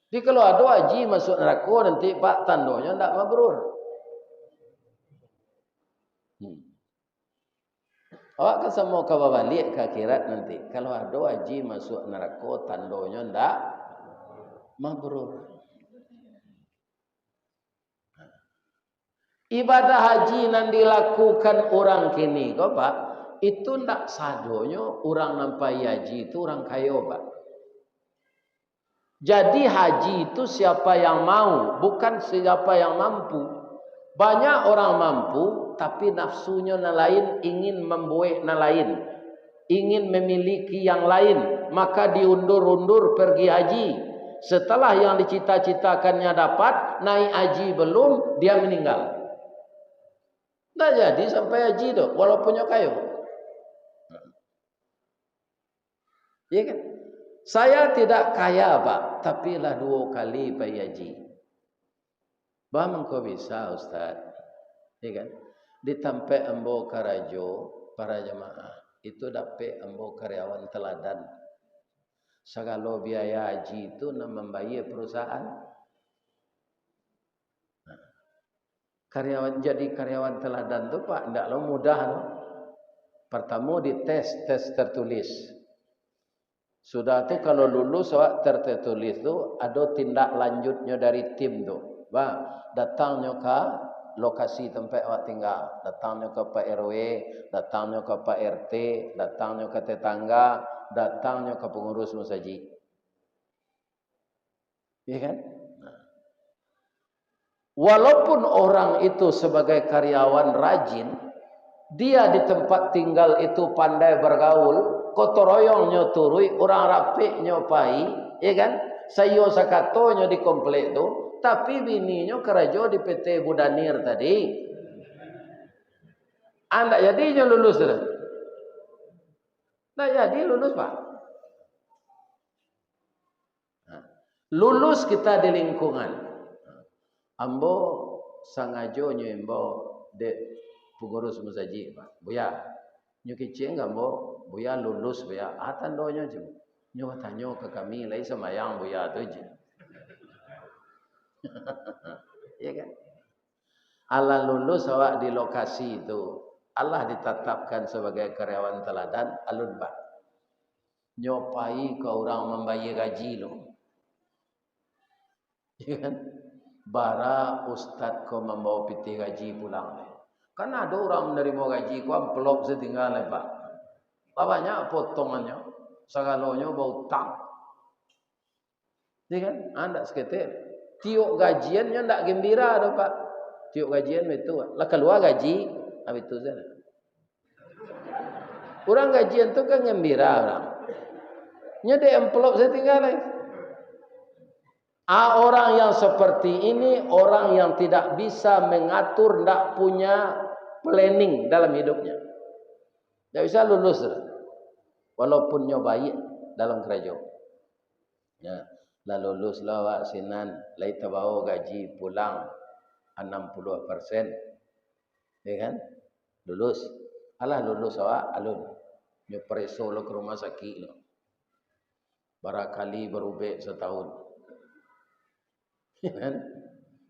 A: Jadi kalau ada haji masuk neraka nanti pak tandanya tidak mabrur. Awak kan semua kau balik ke akhirat nanti. Kalau ada haji masuk neraka tandanya ndak mabrur. Ibadah haji yang dilakukan orang kini, kau pak, itu ndak sadonya orang nampai haji itu orang kaya pak. Jadi haji itu siapa yang mau, bukan siapa yang mampu. Banyak orang mampu, tapi nafsunya na lain, ingin membuat na lain, ingin memiliki yang lain, maka diundur-undur pergi haji. Setelah yang dicita-citakannya dapat, naik haji belum, dia meninggal. Tidak jadi sampai haji tu, walaupun kaya. Ya kan? Saya tidak kaya pak, tapi lah 2 kali pergi haji. Bagaimana kau bisa Ustaz? Ya kan? Ditampai embo karajo para jemaah itu dapat embo karyawan teladan. Segala biaya haji itu nak membayar perusahaan. Karyawan jadi karyawan teladan tu pak, tidaklah mudah no. Pertama dites tertulis. Sudah tu kalau lulus awak tertulis tu ada tindak lanjutnya dari tim tu. Datangnya ke lokasi tempat awak tinggal, datangnya ke Pak RW, datangnya ke Pak RT, datangnya ke tetangga, datangnya ke pengurus masjid. Ya kan? Walaupun orang itu sebagai karyawan rajin, dia di tempat tinggal itu pandai bergaul, kotoroyongnya turui, orang rapiknya pai, ya kan? Sayo sakatonya di komplek tu. Tapi bininya kerja di PT Budanir tadi. Anda jadinya lulus dah. Nah jadi lulus pak. Lulus kita di lingkungan. Ambo sangajo nyembo de pengurus masjid pak. Buya nyukici enggak ambo buya lulus buya. Tandonya je. Nyo tanya ke kami lai semayang buya tu je. Ya kan? Allah lulus awak di lokasi itu. Allah ditetapkan sebagai karyawan teladan alun pak. Nyopai ke orang membayar gaji lo. Ya kan? Bara ustaz kau membawa piti gaji pulang. Kan ada orang menerima gaji kau amplop setinggal pak. Banyak potongannya. Segalanya bau tang. Ya kan? Anda seketir. Tiuk gajiannya tidak gembira dah pak. Tiuk gajian itu lah keluar gaji habis itu saja. Orang gajian tu kan gembira orang. Nyede envelope saya tinggal lagi. Orang yang seperti ini orang yang tidak bisa mengatur, tidak punya planning dalam hidupnya. Tidak bisa lulus walaupun nyobai dalam kerajaan. Ya. Lah lulus lah awak sinan, lai tabawa gaji pulang 60%. Ya kan? Lulus. Alah lulus awak alun. Nyo preso lo ke rumah sakit lo. Barakali berubah setahun. Ya kan?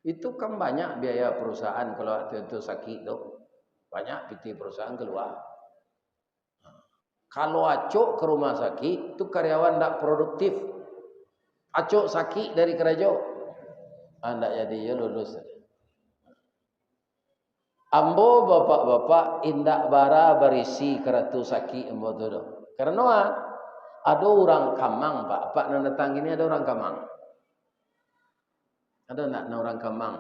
A: Itu kan banyak biaya perusahaan kalau itu sakit lo. Banyak PT perusahaan keluar. Kalau acuk ke rumah sakit, itu karyawan tidak produktif. Acuk sakit dari kerajaan. Anda jadi ya lulus. Ambo bapak-bapak indak bara berisi keratu sakit ambo tu. Karena ada orang Kamang pak. Pak nak datang ini ada orang Kamang. Ada nak orang Kamang.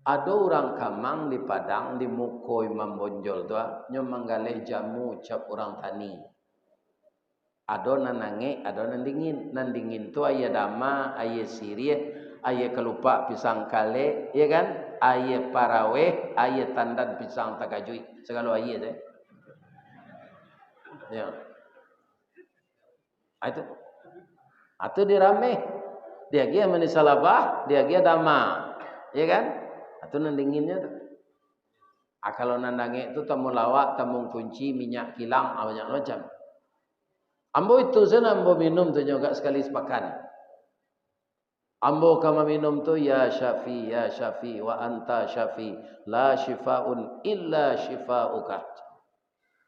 A: Ada orang Kamang di Padang di Mukoi Mambonjol tu. Nyo manggalih jamu cap orang tani. Ada nanange, ada nandingin. Nandingin tu ayah dama, ayah sirih, ayah kelupak pisang kale, ya kan? Ayah paraweh, ayah tandan pisang takajui. Segala ayah tu. Ya. Itu. Itu dia rame. Dia kia menisalabah, dia kia dama. Ya kan? Itu nandinginnya tu. Kalau nandange itu tamu lawak, tamu kunci, minyak kilang, banyak macam. Ambo itu sana ambo minum tu juga sekali sepakan. Ambo kama minum tu ya Syafi wa anta Syafi la shifaun illa shifauka.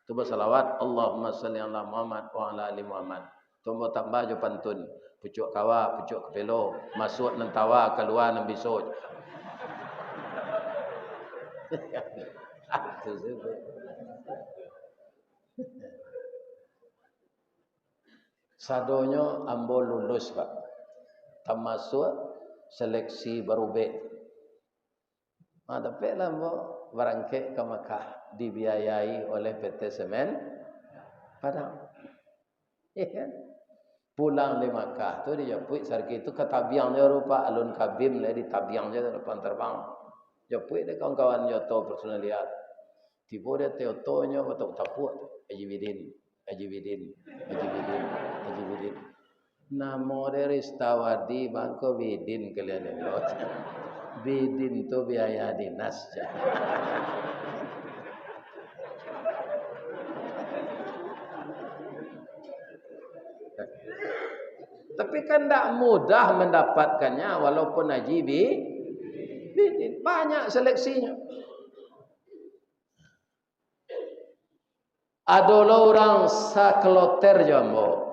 A: Tu bersalawat Allahumma salli ala Muhammad wa ala ali Muhammad. Tu ambo tambah jo pantun. Pucuk kawa, pucuk kepelo, masuk nan tawa, keluar nan bisoj. Sadonyo ambo lulus Pak. Termasuk seleksi berubah. Tapi lah ambo berangkat ke Makkah dibiayai oleh PT Semen Padang. Ya kan? Pulang di Makkah tu dia japui sarki itu ke tabiang dia rupa alun kabim lah di tabiang dia depan terbang. Japui dia kawan-kawan joto personal lihat. Tiba dia teotonya betul taput Haji Bidin. Namo dari Stawadi Bangko Bidin kalian lot. Bidin tu biaya dinas. Tapi kan tak mudah mendapatkannya walaupun Haji Bidin. Banyak seleksinya. Adalah orang sakloter jambo.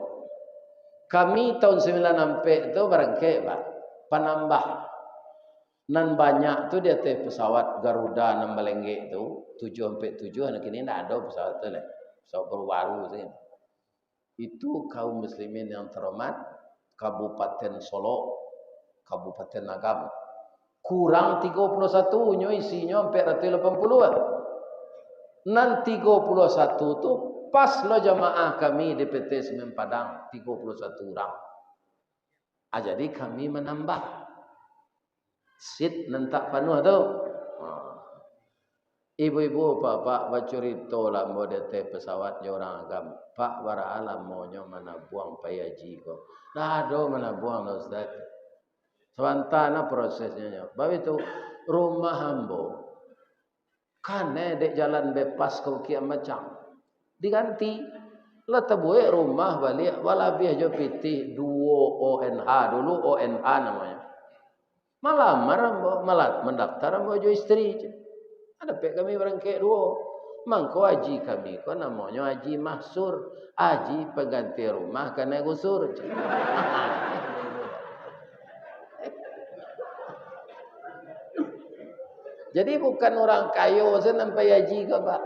A: Kami tahun 96 itu berangkat Pak. Penambah. Nan banyak tu dia teh pesawat Garuda nan Balengge tu 747 anak ini tidak ada pesawat tu lah. Pesawat baru tu. Itu kaum muslimin yang terhormat Kabupaten Solo, Kabupaten Agam. Kurang 31 nyo isinya 480. Nan 31 tu pas lo jamaah kami di PT Semen Padang 31 orang. Jadi kami menambah seat nentak penuh tu. Ibu-ibu bapak bercerita lah mau deteh pesawat orang agam. Pak bara alam maunya mana buang payaji ko. Dah ada mana buang Ustaz. Sementara prosesnya. Sebab itu rumah hambo kan dek jalan bebas kau kiam macam diganti lah terbuat rumah balik walabih jo pitih 2 ONH dulu ONH namanya malamar malat mendaftar ambo jo istri ada pek kami berangkat 2 mangko haji kami ko namanya haji mahsur haji pengganti rumah kena gusur. Jadi bukan orang kaya sampai haji ke Pak.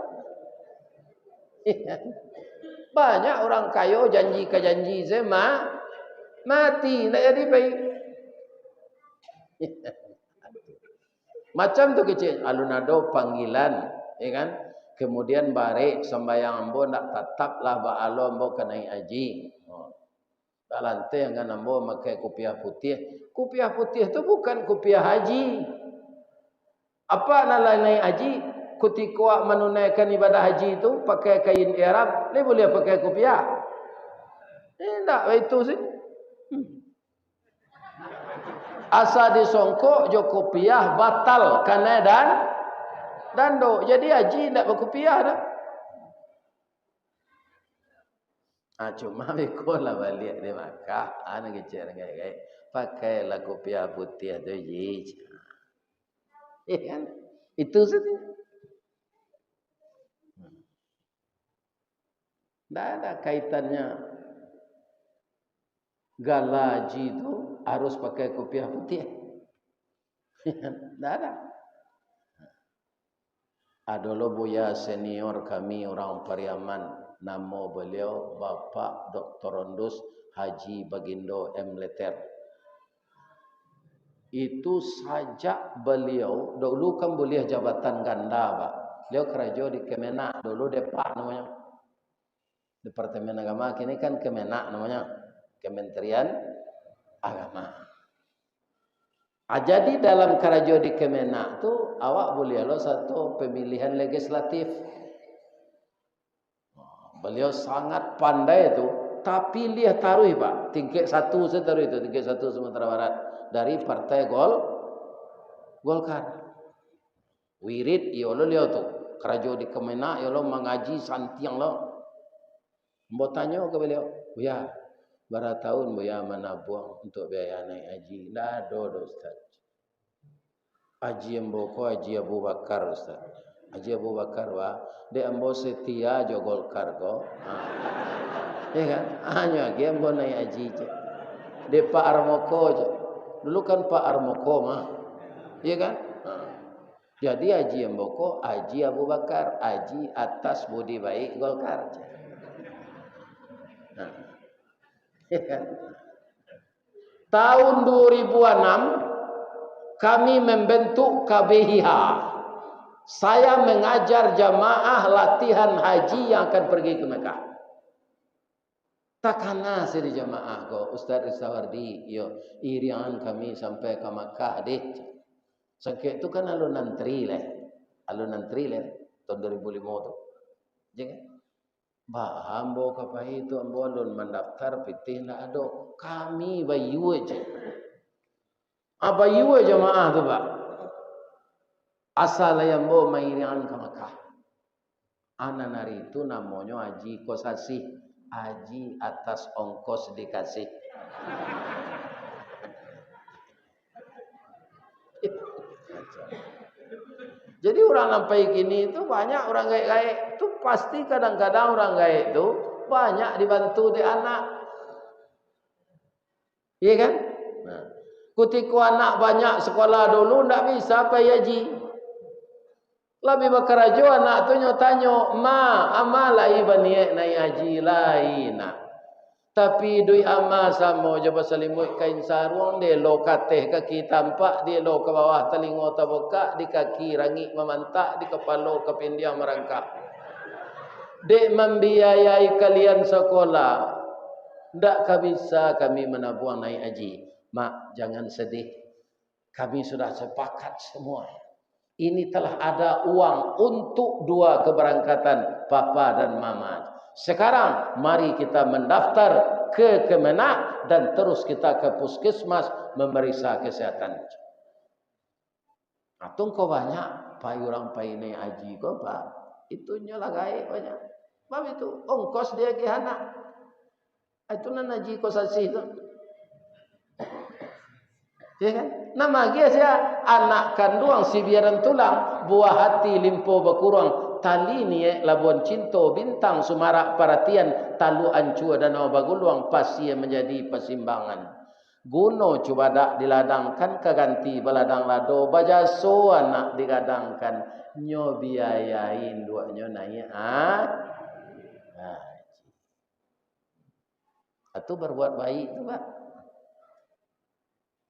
A: Banyak orang kaya janji ke janji sama mati nak jadi baik. Macam tu kecil alunado panggilan, ya kan? Kemudian barek sembahyang ambo nak tetaplah ba alo ambo kena haji. Tak lantai yang kan ambo pakai kopiah putih. Kopiah putih tu bukan kopiah haji. Apa nalai haji? Ketika menunaikan ibadah haji itu pakai kain ihram, ni boleh pakai kopiah. Tak itu sih. Asal disongkok jo kopiah batal kana dan do. Jadi haji tak berkopiah dah. Cuma bikolah balik di Makkah, anak kecil gay pakailah kopiah putih tu je. Ya kan? Itu saja. Tidak ada kaitannya galaji itu harus pakai kopiah putih. Tidak ada. Adalah buya senior kami orang Pariaman. Nama beliau Bapak Dr. Rondus Haji Bagindo M. Leter. Itu saja beliau dulu kan boleh jabatan ganda Pak. Beliau kerja di Kemenak dulu Depak namanya. Departemen Agama kini kan Kemenak namanya, Kementerian Agama. Jadi dalam karajo di Kemenak tu awak boleh lo satu pemilihan legislatif. Beliau sangat pandai itu, tapi dia taruh Pak, tingkat 1 saya taruh itu, tingkat 1 Sumatera Barat dari Partai Golkar. Wirid iolo liau tu, karajo di Kemenak iolo mengaji santiang lo. Mau tanya ke beliau, "Buya, berapa tahun Buya menabung untuk biaya naik haji?" Dah do Ustaz. Haji Mboko Haji Abu Bakar Ustaz. Haji Abu Bakar wa de ambo setia jo Golkar ko. Ya kan? Hanya ge ambo naik haji je. De Pak Armoko je. Dulu kan Pak Armoko mah. Ya kan? Jadi Haji Mboko Haji Abu Bakar, haji atas budi baik Golkar je. Nah. Ya kan? Tahun 2006 kami membentuk KBIH. Saya mengajar jamaah latihan haji yang akan pergi ke Mekah. Takana saya di jamaah ko Ustaz Risawardi, yo irian kami sampai ke Mekah deh. Sangke itu kan alun antri tahun 2005 tu. Jangan. Bah ambo kapai itu ambo alun mendaftar pitih ndak ada. Kami bayu aja. Abayu jamaah tu Pak. Asal yang bawa mairian ke Mekah. Anak nari itu namanya haji kosasi. Haji atas ongkos dikasih. Jadi orang sampai gini itu banyak orang gaik-gaik. Itu pasti kadang-kadang orang gaik itu banyak dibantu di anak. Iya kan? Nah, ketika anak banyak sekolah dulu ndak bisa payah haji. Lebih bakarajo anak tu nyotanyo, "Ma, amalai bani naik haji laina." Tapi dui ama samo jaba selimut kain sarung dia lo kateh kaki tampak dia lo ke bawah telinga terbuka di kaki rangit memantak di kepala kepindiang merangkak. Dek membiayai kalian sekolah. Ndak bisa kami menabuang naik haji. Mak, jangan sedih. Kami sudah sepakat semua. Ini telah ada uang untuk 2 keberangkatan papa dan mama. Sekarang mari kita mendaftar ke Kemenak dan terus kita ke puskesmas memeriksa kesehatan. Atung kau banyak payurang paine haji kau Pak. Itu nyola gaib banyak. Bab itu ongkos dia ke anak. Itu nan haji kosasi itu. Ya kan? Nama dia saya anak kandung si biaran tulang, buah hati limpo berkurang, tali ni labuan cinta bintang sumarak perhatian, talu ancua danau baguluang pasti menjadi persimbangan. Guno coba dak diladangkan keganti beladang lado bajaso anak digadangkan nyo biayain duanya naik atau berbuat baik tu Pak.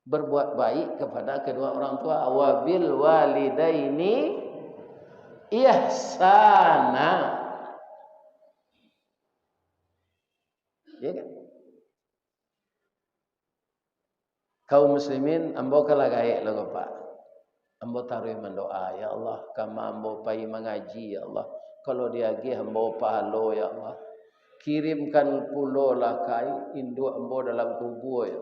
A: Berbuat baik kepada kedua orang tua, wabil walidaini ihsana. Ya kan? Kaum muslimin ambo kala gaek lagu Pak. Ambo taruh mendoa, ya Allah, kama ambo pai mengaji ya Allah. Kalau dia gi ambo pahalo ya Allah. Kirimkan pulo lah kai induk ambo dalam kubur ya.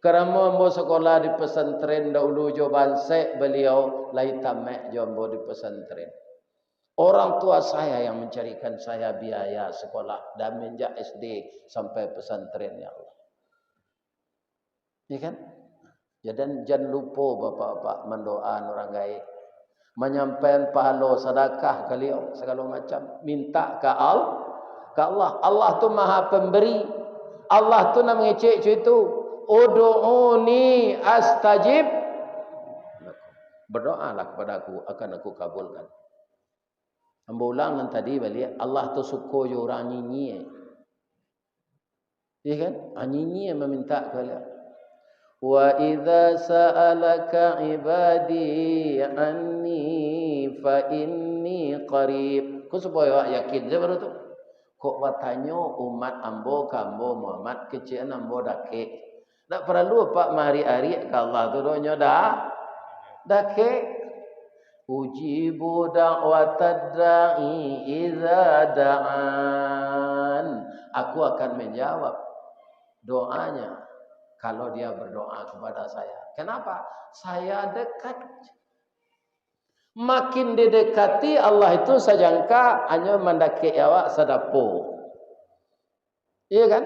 A: Kerana ambo sekolah di pesantren dahulu jo bansek beliau lai tamek jo ambo di pesantren. Orang tua saya yang mencarikan saya biaya sekolah dan menjak SD sampai pesantren ya Allah. Ya kan? Dan jangan lupa bapak-bapak mendoa orang gaib. Menyampaikan pahala sedekah kalian segala macam. Minta ke Allah. Allah tu maha pemberi. Allah tu nak mengecek itu. Udu'uni astajib. Berdoalah kepada aku, akan aku kabulkan. Ambo ulangan tadi balik, Allah tu suka je orang nyanyi. Ya kan? Nyanyi meminta kepada. Wa idza sa'alaka ibadi anni fa inni qarib. Ku supaya yakin je baru tu. Kok watanyo umat ambo kambo Muhammad kecil ambo dake. Tak perlu pak mari ari ke Allah tu donyo dah dake. Ujibu da'watad da'i idza da'an. Aku akan menjawab doanya kalau dia berdoa kepada saya. Kenapa? Saya dekat. Makin didekati Allah itu sajangka hanya mendaki awak sadapo. Iya kan?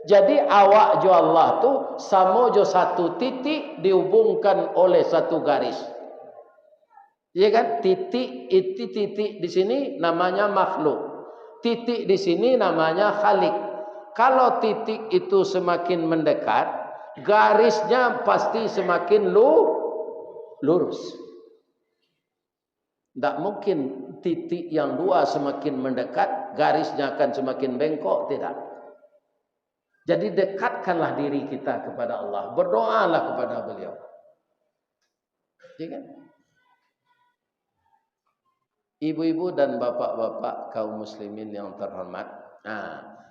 A: Jadi awak jo Allah tu sama jo satu titik dihubungkan oleh satu garis. Iya kan? Titik di sini namanya makhluk. Titik di sini namanya khalik. Kalau titik itu semakin mendekat, garisnya pasti semakin lurus. Tak mungkin titik yang dua semakin mendekat, garisnya akan semakin bengkok, tidak. Jadi dekatkanlah diri kita kepada Allah. Berdoalah kepada beliau. Ya kan? Ibu-ibu dan bapak-bapak kaum muslimin yang terhormat.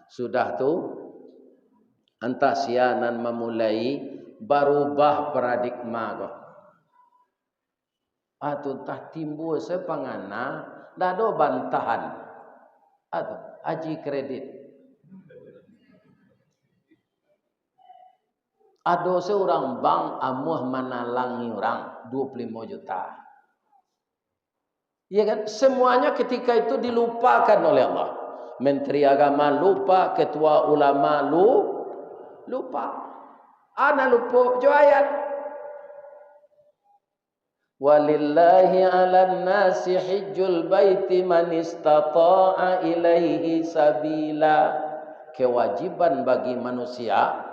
A: Sudah tu antasianan memulai berubah paradigma ko. Atau tah timbul sepangana dado bantahan atau haji kredit ada seorang bank amuh manalangi orang 25 juta. Ya kan? Semuanya ketika itu dilupakan oleh Allah. Menteri agama lupa, ketua ulama lupa. Ana lupa jo ayat. Walillahi 'alan nasi hijjul baiti man istata'a ilaihi sabila. Kewajiban bagi manusia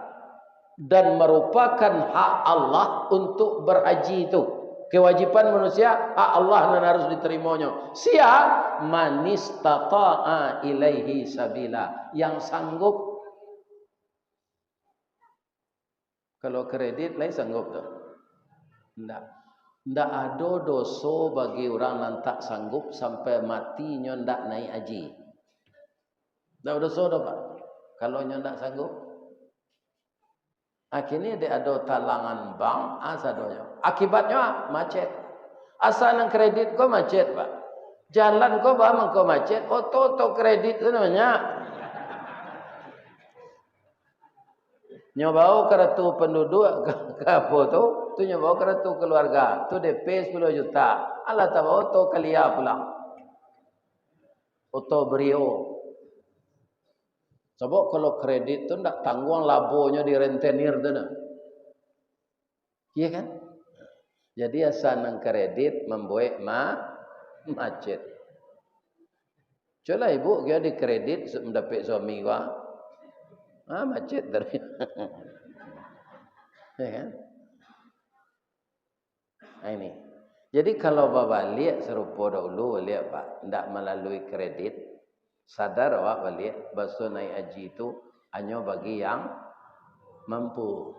A: dan merupakan hak Allah untuk berhaji itu. Kewajiban manusia, hak Allah dan harus diterimanya. Siapa? Man istata'a ilaihi sabila. Yang sanggup. Kalau kredit lain sanggup tu. Tidak. Tidak ada dosa bagi orang yang tak sanggup sampai matinya tidak naik haji. Tidak ada dosa dah pak. Kalau nya tidak sanggup. Akhirnya dia ada talangan bank asadonya. Akibatnya macet. Asal nang kredit kau macet pak. Jalan kau bang kau macet. Auto kredit tu namanya. Nyobau kartu penduduk ke apa tu? Tu nyobau kartu keluarga. Tu DP 10 juta. Allah tahu auto kalia pulang. Auto Brio. Sebab kalau kredit tu ndak tanggung labonya di rentenir tu nah. Iya kan? Jadi asal nang kredit membuat macet. Coba ibu dia di kredit mendapat suami gua. Macet dari. Ya kan? Ini. Jadi kalau bapak lihat serupa dahulu lihat pak, tidak melalui kredit, sadar awak balik bahasa naik haji itu hanya bagi yang mampu.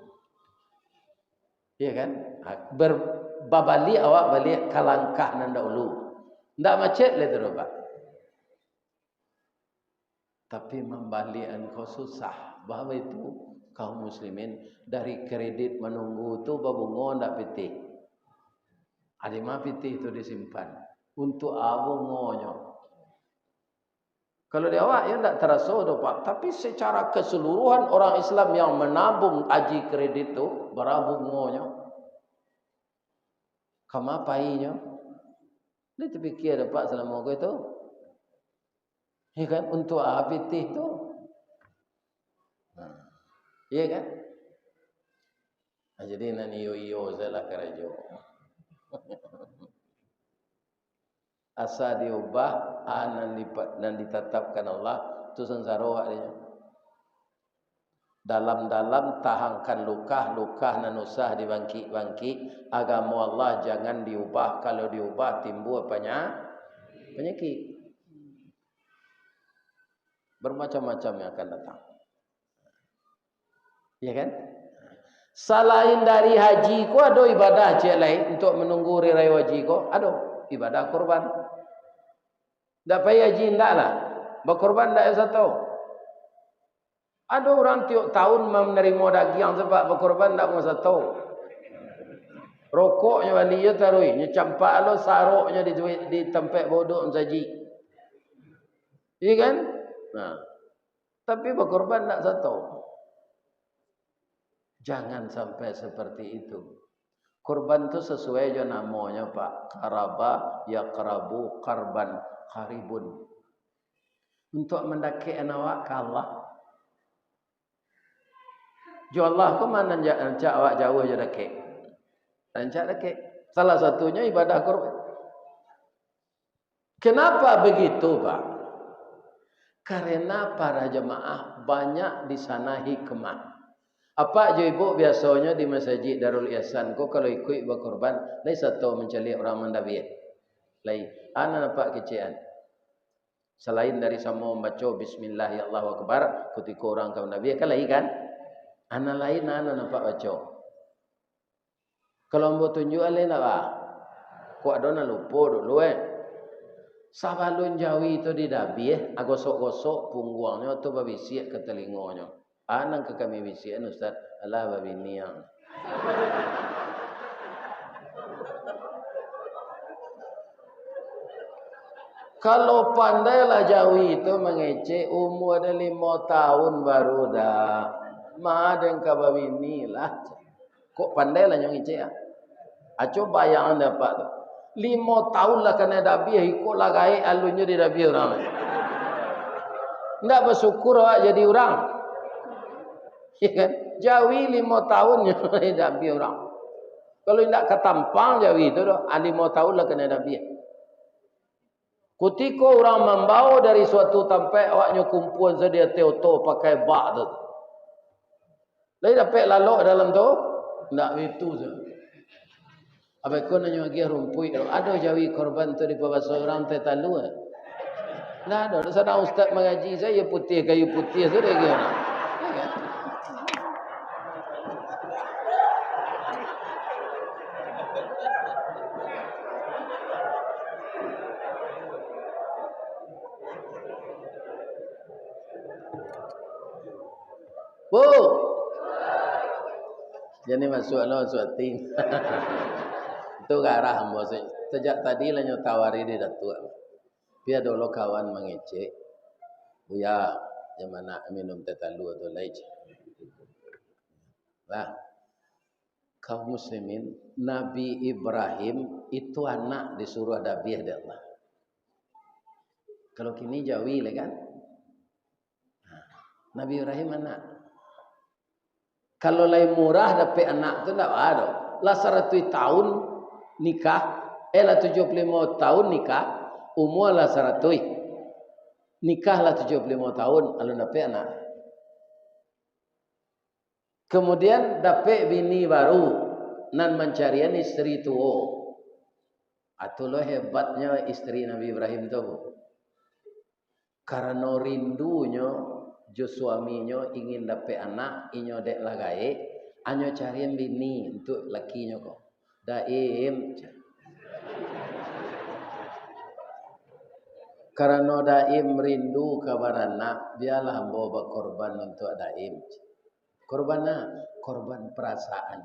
A: Ya kan? Berbabali awak balik kalangkah nan dahulu. Tidak macet le tu pak. Tapi membalikan kau susah. Bahawa itu kaum muslimin dari kredit menunggu tu babungo ndak pitih. Ada mah pitih itu disimpan untuk abungonyo. Kalau dia awak ya ndak terasa dah pak. Tapi secara keseluruhan orang Islam yang menabung haji kredit tu berabungonyo. Kama painya. Dia terfikir dapat selama kau itu. Ya kan untuk pitih tu. Iya kan? Jadi nani yo salah kerajo. Asa diubah dan ditetapkan Allah tu sensaro dia. Dalam-dalam tahangkan luka nan usah dibangkit agama Allah jangan diubah. Kalau diubah timbul penyakit. Bermacam-macam yang akan datang. Ya kan? Selain dari haji ko ada ibadah cek lain untuk menunggu hari raya haji ko, ada ibadah kurban. Tak payah haji ndaklah. Berkorban tak satu. Ada orang tiap tahun menerima daging sebab berkorban tak mau satu. Rokoknya balik je taruh. Campak lo saruknya di tempat bodoh saji. Iya kan? Nah. Tapi berkorban tak satu. Jangan sampai seperti itu. Korban itu sesuai je namanya Pak. Karaba, yaqrabu, qarban, qaribun. Untuk mendaki awak ke Allah. Jo Allah ke mana cak awak jauh je daki. Rancak daki. Salah satunya ibadah korban. Kenapa begitu Pak? Karena para jemaah banyak di sana hikmah. Apa je ibu biasanya di masjid Darul Ihsan ko kalau ikut berkorban, lain satu mencari orang mendabiat. Lain, ana nampak kecian. Selain dari sama membaca bismillah Allahu akbar ketika orang kau nabi kan lain kan? Ana lain ana nampak baca. Kalau mau tunjuk lain apa? Kok ada lupa dulu Sabalun Jawi itu di dabi agosok-gosok punggungnya tu babisiak ke telinganya. Anang ke kami bisian Ustaz, Allah babi niang. Kalau pandailah Jawi itu mengecek umur ada 5 tahun baru dah. Ma ada yang kababi ni lah. Kok pandailah yang ngecek coba yang anda dapat tu. 5 tahun lah kena dabi ikut lah gai alunnya di dabi orang. Ndak bersyukur awak jadi orang. Ya kan? Jawi 5 tahunnya di dabi orang. Kalau ndak ketampang Jawi itu dah 5 tahun lah kena dabi. Ketika orang membawa dari suatu tempat awaknya kumpul sedia teoto pakai bak tu. Lain dapat lalu dalam tu? Ndak itu saja. Apa kau nanya lagi rumpui? Ada Jawi korban tu di bawah seorang tetalu. Nah, ada sana ustaz mengaji saya putih kayu putih tu dia kira. Bu. Jadi masuk lo suating. Itu garah bos. Sejak tadi lah tawari di datuk. Biar dulu kawan mengecek. Buya, yang mana minum tetalu atau lain. Nah, kaum muslimin, Nabi Ibrahim itu anak disuruh dabiah dari Allah. Kalau kini Jawi lah kan? Nabi Ibrahim anak. Kalau lain murah dapat anak tu tak ada. Lah 100 tahun nikah, lah 75 tahun nikah, umur lah 100. Nikah lah 75 tahun, lalu dapat anak. Kemudian dapat bini baru, nan mencarian istri tua. Itulah hebatnya istri Nabi Ibrahim tu. Karena rindunya jo suaminya ingin dapat anak, inyo dek lagai, anyo carian bini untuk lakinya kok. Daim. Karena daim rindu kabar anak, biarlah hamba berkorban untuk daim. Korban korban perasaan.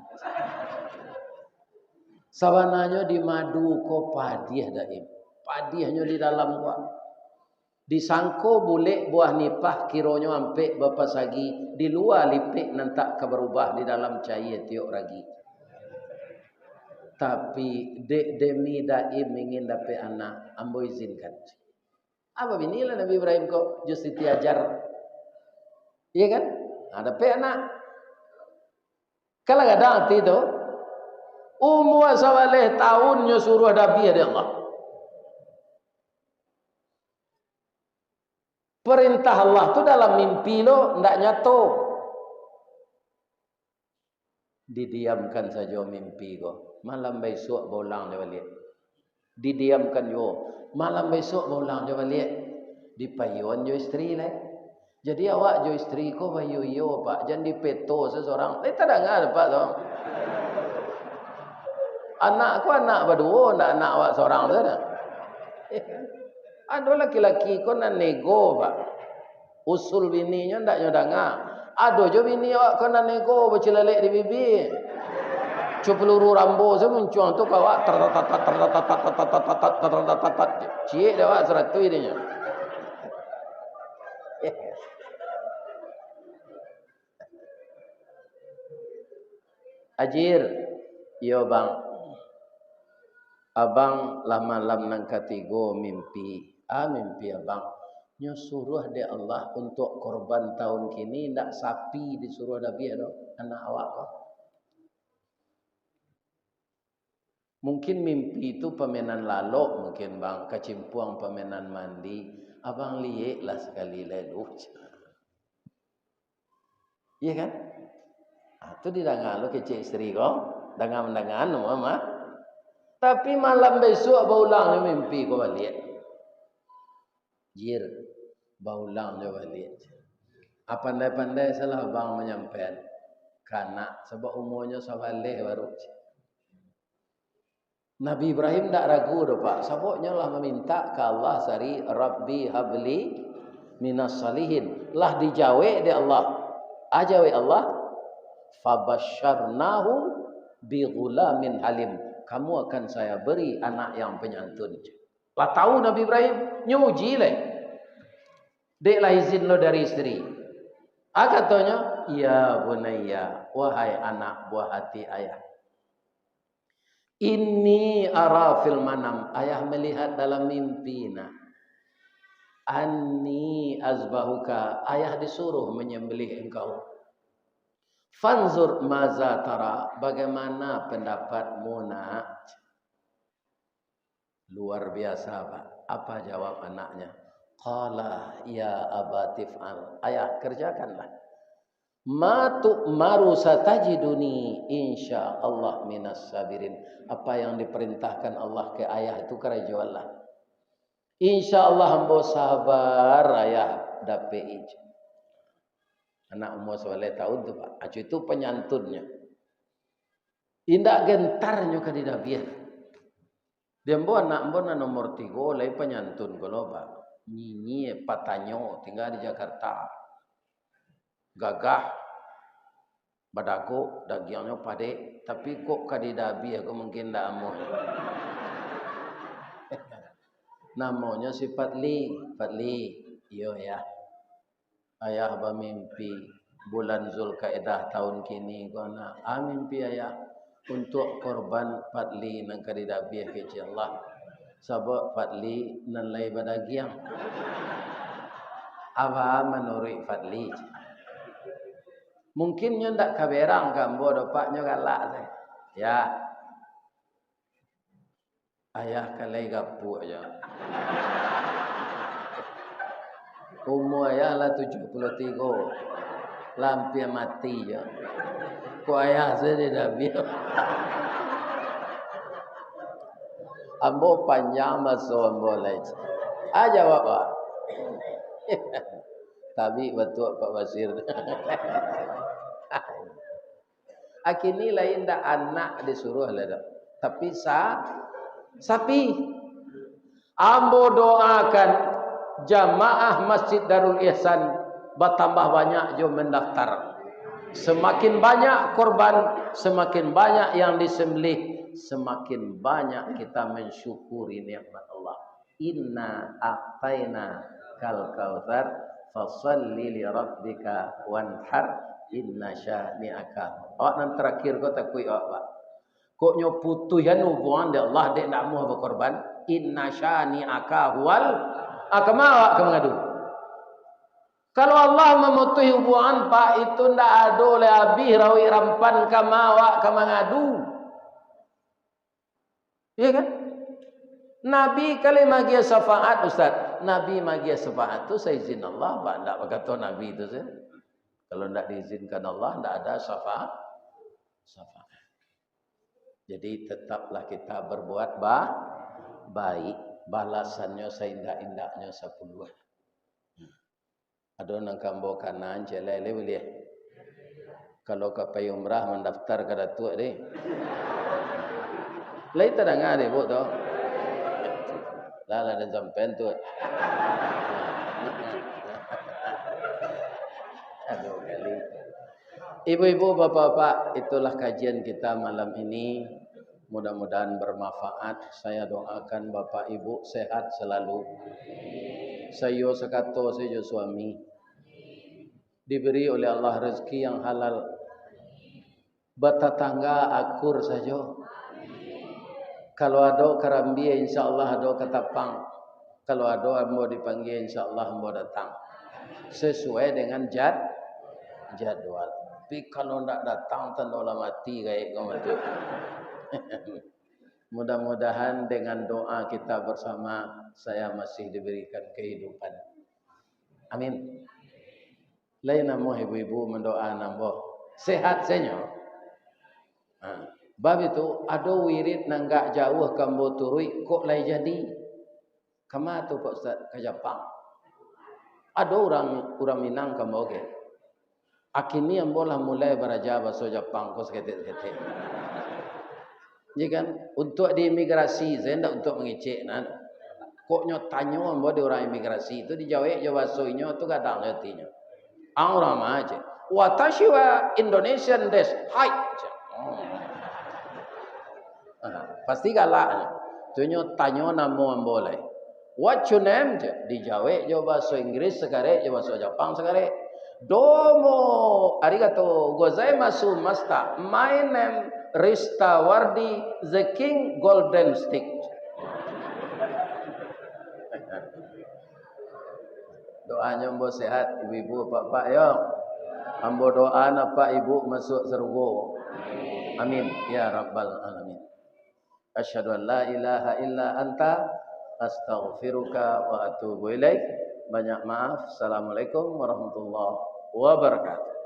A: Sabananya di madu ko padiah daim. Padiahnya di dalam gua. Disangko boleh buah nipah kironyo ampe bapa sagi di luar lipik nantak keberubah di dalam cair tiok ragi. Tapi demi daim ingin dapat anak, ambo izinkan. Apa binilah Nabi Ibrahim kok just diajar. Iya kan? Dapat anak. Kalau ada hati itu umur sawaleh tahunnya suruh dabi ada Allah. Perintah Allah tu dalam mimpi lo ndak nyato. Didiamkan saja mimpi ko. Malam besok bolang dia balik. Didiamkan jo. Malam besok bolang dia balik. Dipayuan jo istri lah. Jadi awak jo istri ko bayu yo pak. Jangan dipeto seseorang. Tak dengar pak tu. Anak ko anak berdua, ndak anak awak seorang tu dah. Ada laki-laki ko na nego ba. Usul bininya ndak nyodanga. Ada jo bini awak ko na nego bercelalek di bibir. Cu peluru rambo saya muncul tu kawak cie dah awak seratus idenya. Ajir, yo bang, abang lah malam nang katigo mimpi, mimpi abang, nyo suruh de Allah untuk korban tahun kini ndak sapi disuruh Nabi anak awak kau. Mungkin mimpi itu permainan lalok mungkin bang, kecimpuang permainan mandi, abang liek lah sekali lalu. Iya kan? Itu didangar lo kecil istri kau, dangan mama. Tapi malam besok baulangnya mimpi kau balik. Jir, baulangnya balik. Apa pandai-pandai salah bang menyampaikan. Karena sebab umurnya sabaleh baru. Nabi Ibrahim tak ragu dah pak. Sebabnya lah meminta ke Allah sari Rabbi habli minas salihin. Lah dijawab dia Allah. Ajawab Allah. Fabasyarnahu bi ghulamin halim. Kamu akan saya beri anak yang penyantun. Lah tahu Nabi Ibrahim nyuji leh. Dek lah izin lo dari istri. Katanya, ya bunayya, wahai anak buah hati ayah. Inni ara fil manam, ayah melihat dalam mimpi nak. Anni azbahuka, ayah disuruh menyembelih engkau. Fanzur maza tara, bagaimana pendapatmu nak? Luar biasa Pak. Apa jawab anaknya? Qala ya abati fa'al. Ayah kerjakanlah. Ma tu'maru satajiduni insyaallah minas sabirin. Apa yang diperintahkan Allah ke ayah itu kerjakanlah. Insyaallah hamba sabar ayah dapat. Anak umur 11 tahun tu Pak. Acu itu penyantunnya. Indak gentarnya ke didabiah. Dia mbo anak mbo na nomor 3 oleh penyantun kalau Pak. Nyinyi patanyo tinggal di Jakarta. Gagah badako dagingnya pade tapi kok kadidabi aku mungkin ndak amun. Namanya si Fatli. Iyo ya. Ayah bermimpi bulan Zulkaidah tahun kini guna mimpi ayah untuk korban Fatli nang kadidabi ke Allah. Sebab Fatli nan lai badagiang. Apa menurut Fatli? Mungkinnya ndak kaberang gambo dapatnya galak saya. Ya. Ayah kalai gapu aja. Umur ayah lah 73. Lampi mati je. Ko ayah saya dah biar. Ambo panjang masuk ambo lagi. Jawab Pak. Tapi betul Pak Basir. Akini lain dah anak disuruh lah dah. Tapi sapi. Ambo doakan jamaah Masjid Darul Ihsan bertambah banyak jom mendaftar. Semakin banyak korban, semakin banyak yang disembelih, semakin banyak kita mensyukuri nikmat Allah. Inna a'taina kal kautsar fashalli li rabbika wanhar inna syani'aka. Awak nan terakhir kau takui awak Pak. Kok nyo putuhan hubungan de Allah dek nak mau berkorban. Inna syani'aka huwal akama awak mengadu. Kalau Allah memutuhi hubungan Pak itu ndak ada oleh habis rawi rampan kama awak mengadu. Iya kan? Nabi kali magia syafaat Ustaz. Nabi magia syafaat itu seizin Allah Pak. Ndak berkata Nabi itu saya. Kalau ndak diizinkan Allah ndak ada syafaat. Jadi tetaplah kita berbuat baik. Balasannya seindah-indahnya 10. Ada nang kambo kanan celele boleh. Kalau ke payumrah mendaftar ke datuk deh. Lai terdengar deh bu tu. Lala dan sampean tu. Aduh kali. Ibu-ibu, bapak-bapak, itulah kajian kita malam ini. Mudah-mudahan bermanfaat. Saya doakan bapak ibu sehat selalu. Saya sekato saya suami. Diberi oleh Allah rezeki yang halal. Bertetangga akur saja. Kalau ada karambi, insyaAllah ada ketapang. Kalau ada mau dipanggil, insyaAllah mau datang. Sesuai dengan jadwal. Tapi kalau tidak datang, tentulah mati kayak kamu tu. Mudah-mudahan dengan doa kita bersama, saya masih diberikan kehidupan. Amin. Lain nama ibu-ibu mendoa nambah sehat senyo. Bab itu ada wirid nanggak jauh kambo turui kok lai jadi. Kama tu Pak Ustaz ke Jepang. Ada orang Minang kambo ke. Akini yang bola mulai beraja bahasa Jepang kau seketik-seketik. Jadi kan untuk di imigrasi, saya tidak untuk mengecek nan. Koknya tanya ambo di orang imigrasi itu dijawab bahasanya itu kadang artinya. Orang aja. Watashi wa Indonesian des. Hai. Pasti galak. Tunyo tanya nama ambo lai. What your name? Dijawab bahasa Inggris sekarang, bahasa Jepang sekarang. Domo arigato gozaimasu master. My name Rista Wardi the King Golden Stick. Doanya ambo sehat, ibu-ibu, bapak ya. Ambo doa napa ibu masuk surga. Amin ya rabbal alamin. Asyhadu an la ilaha illa anta astaghfiruka wa atubu ilaik. Banyak maaf. Assalamualaikum warahmatullahi wabarakatuh.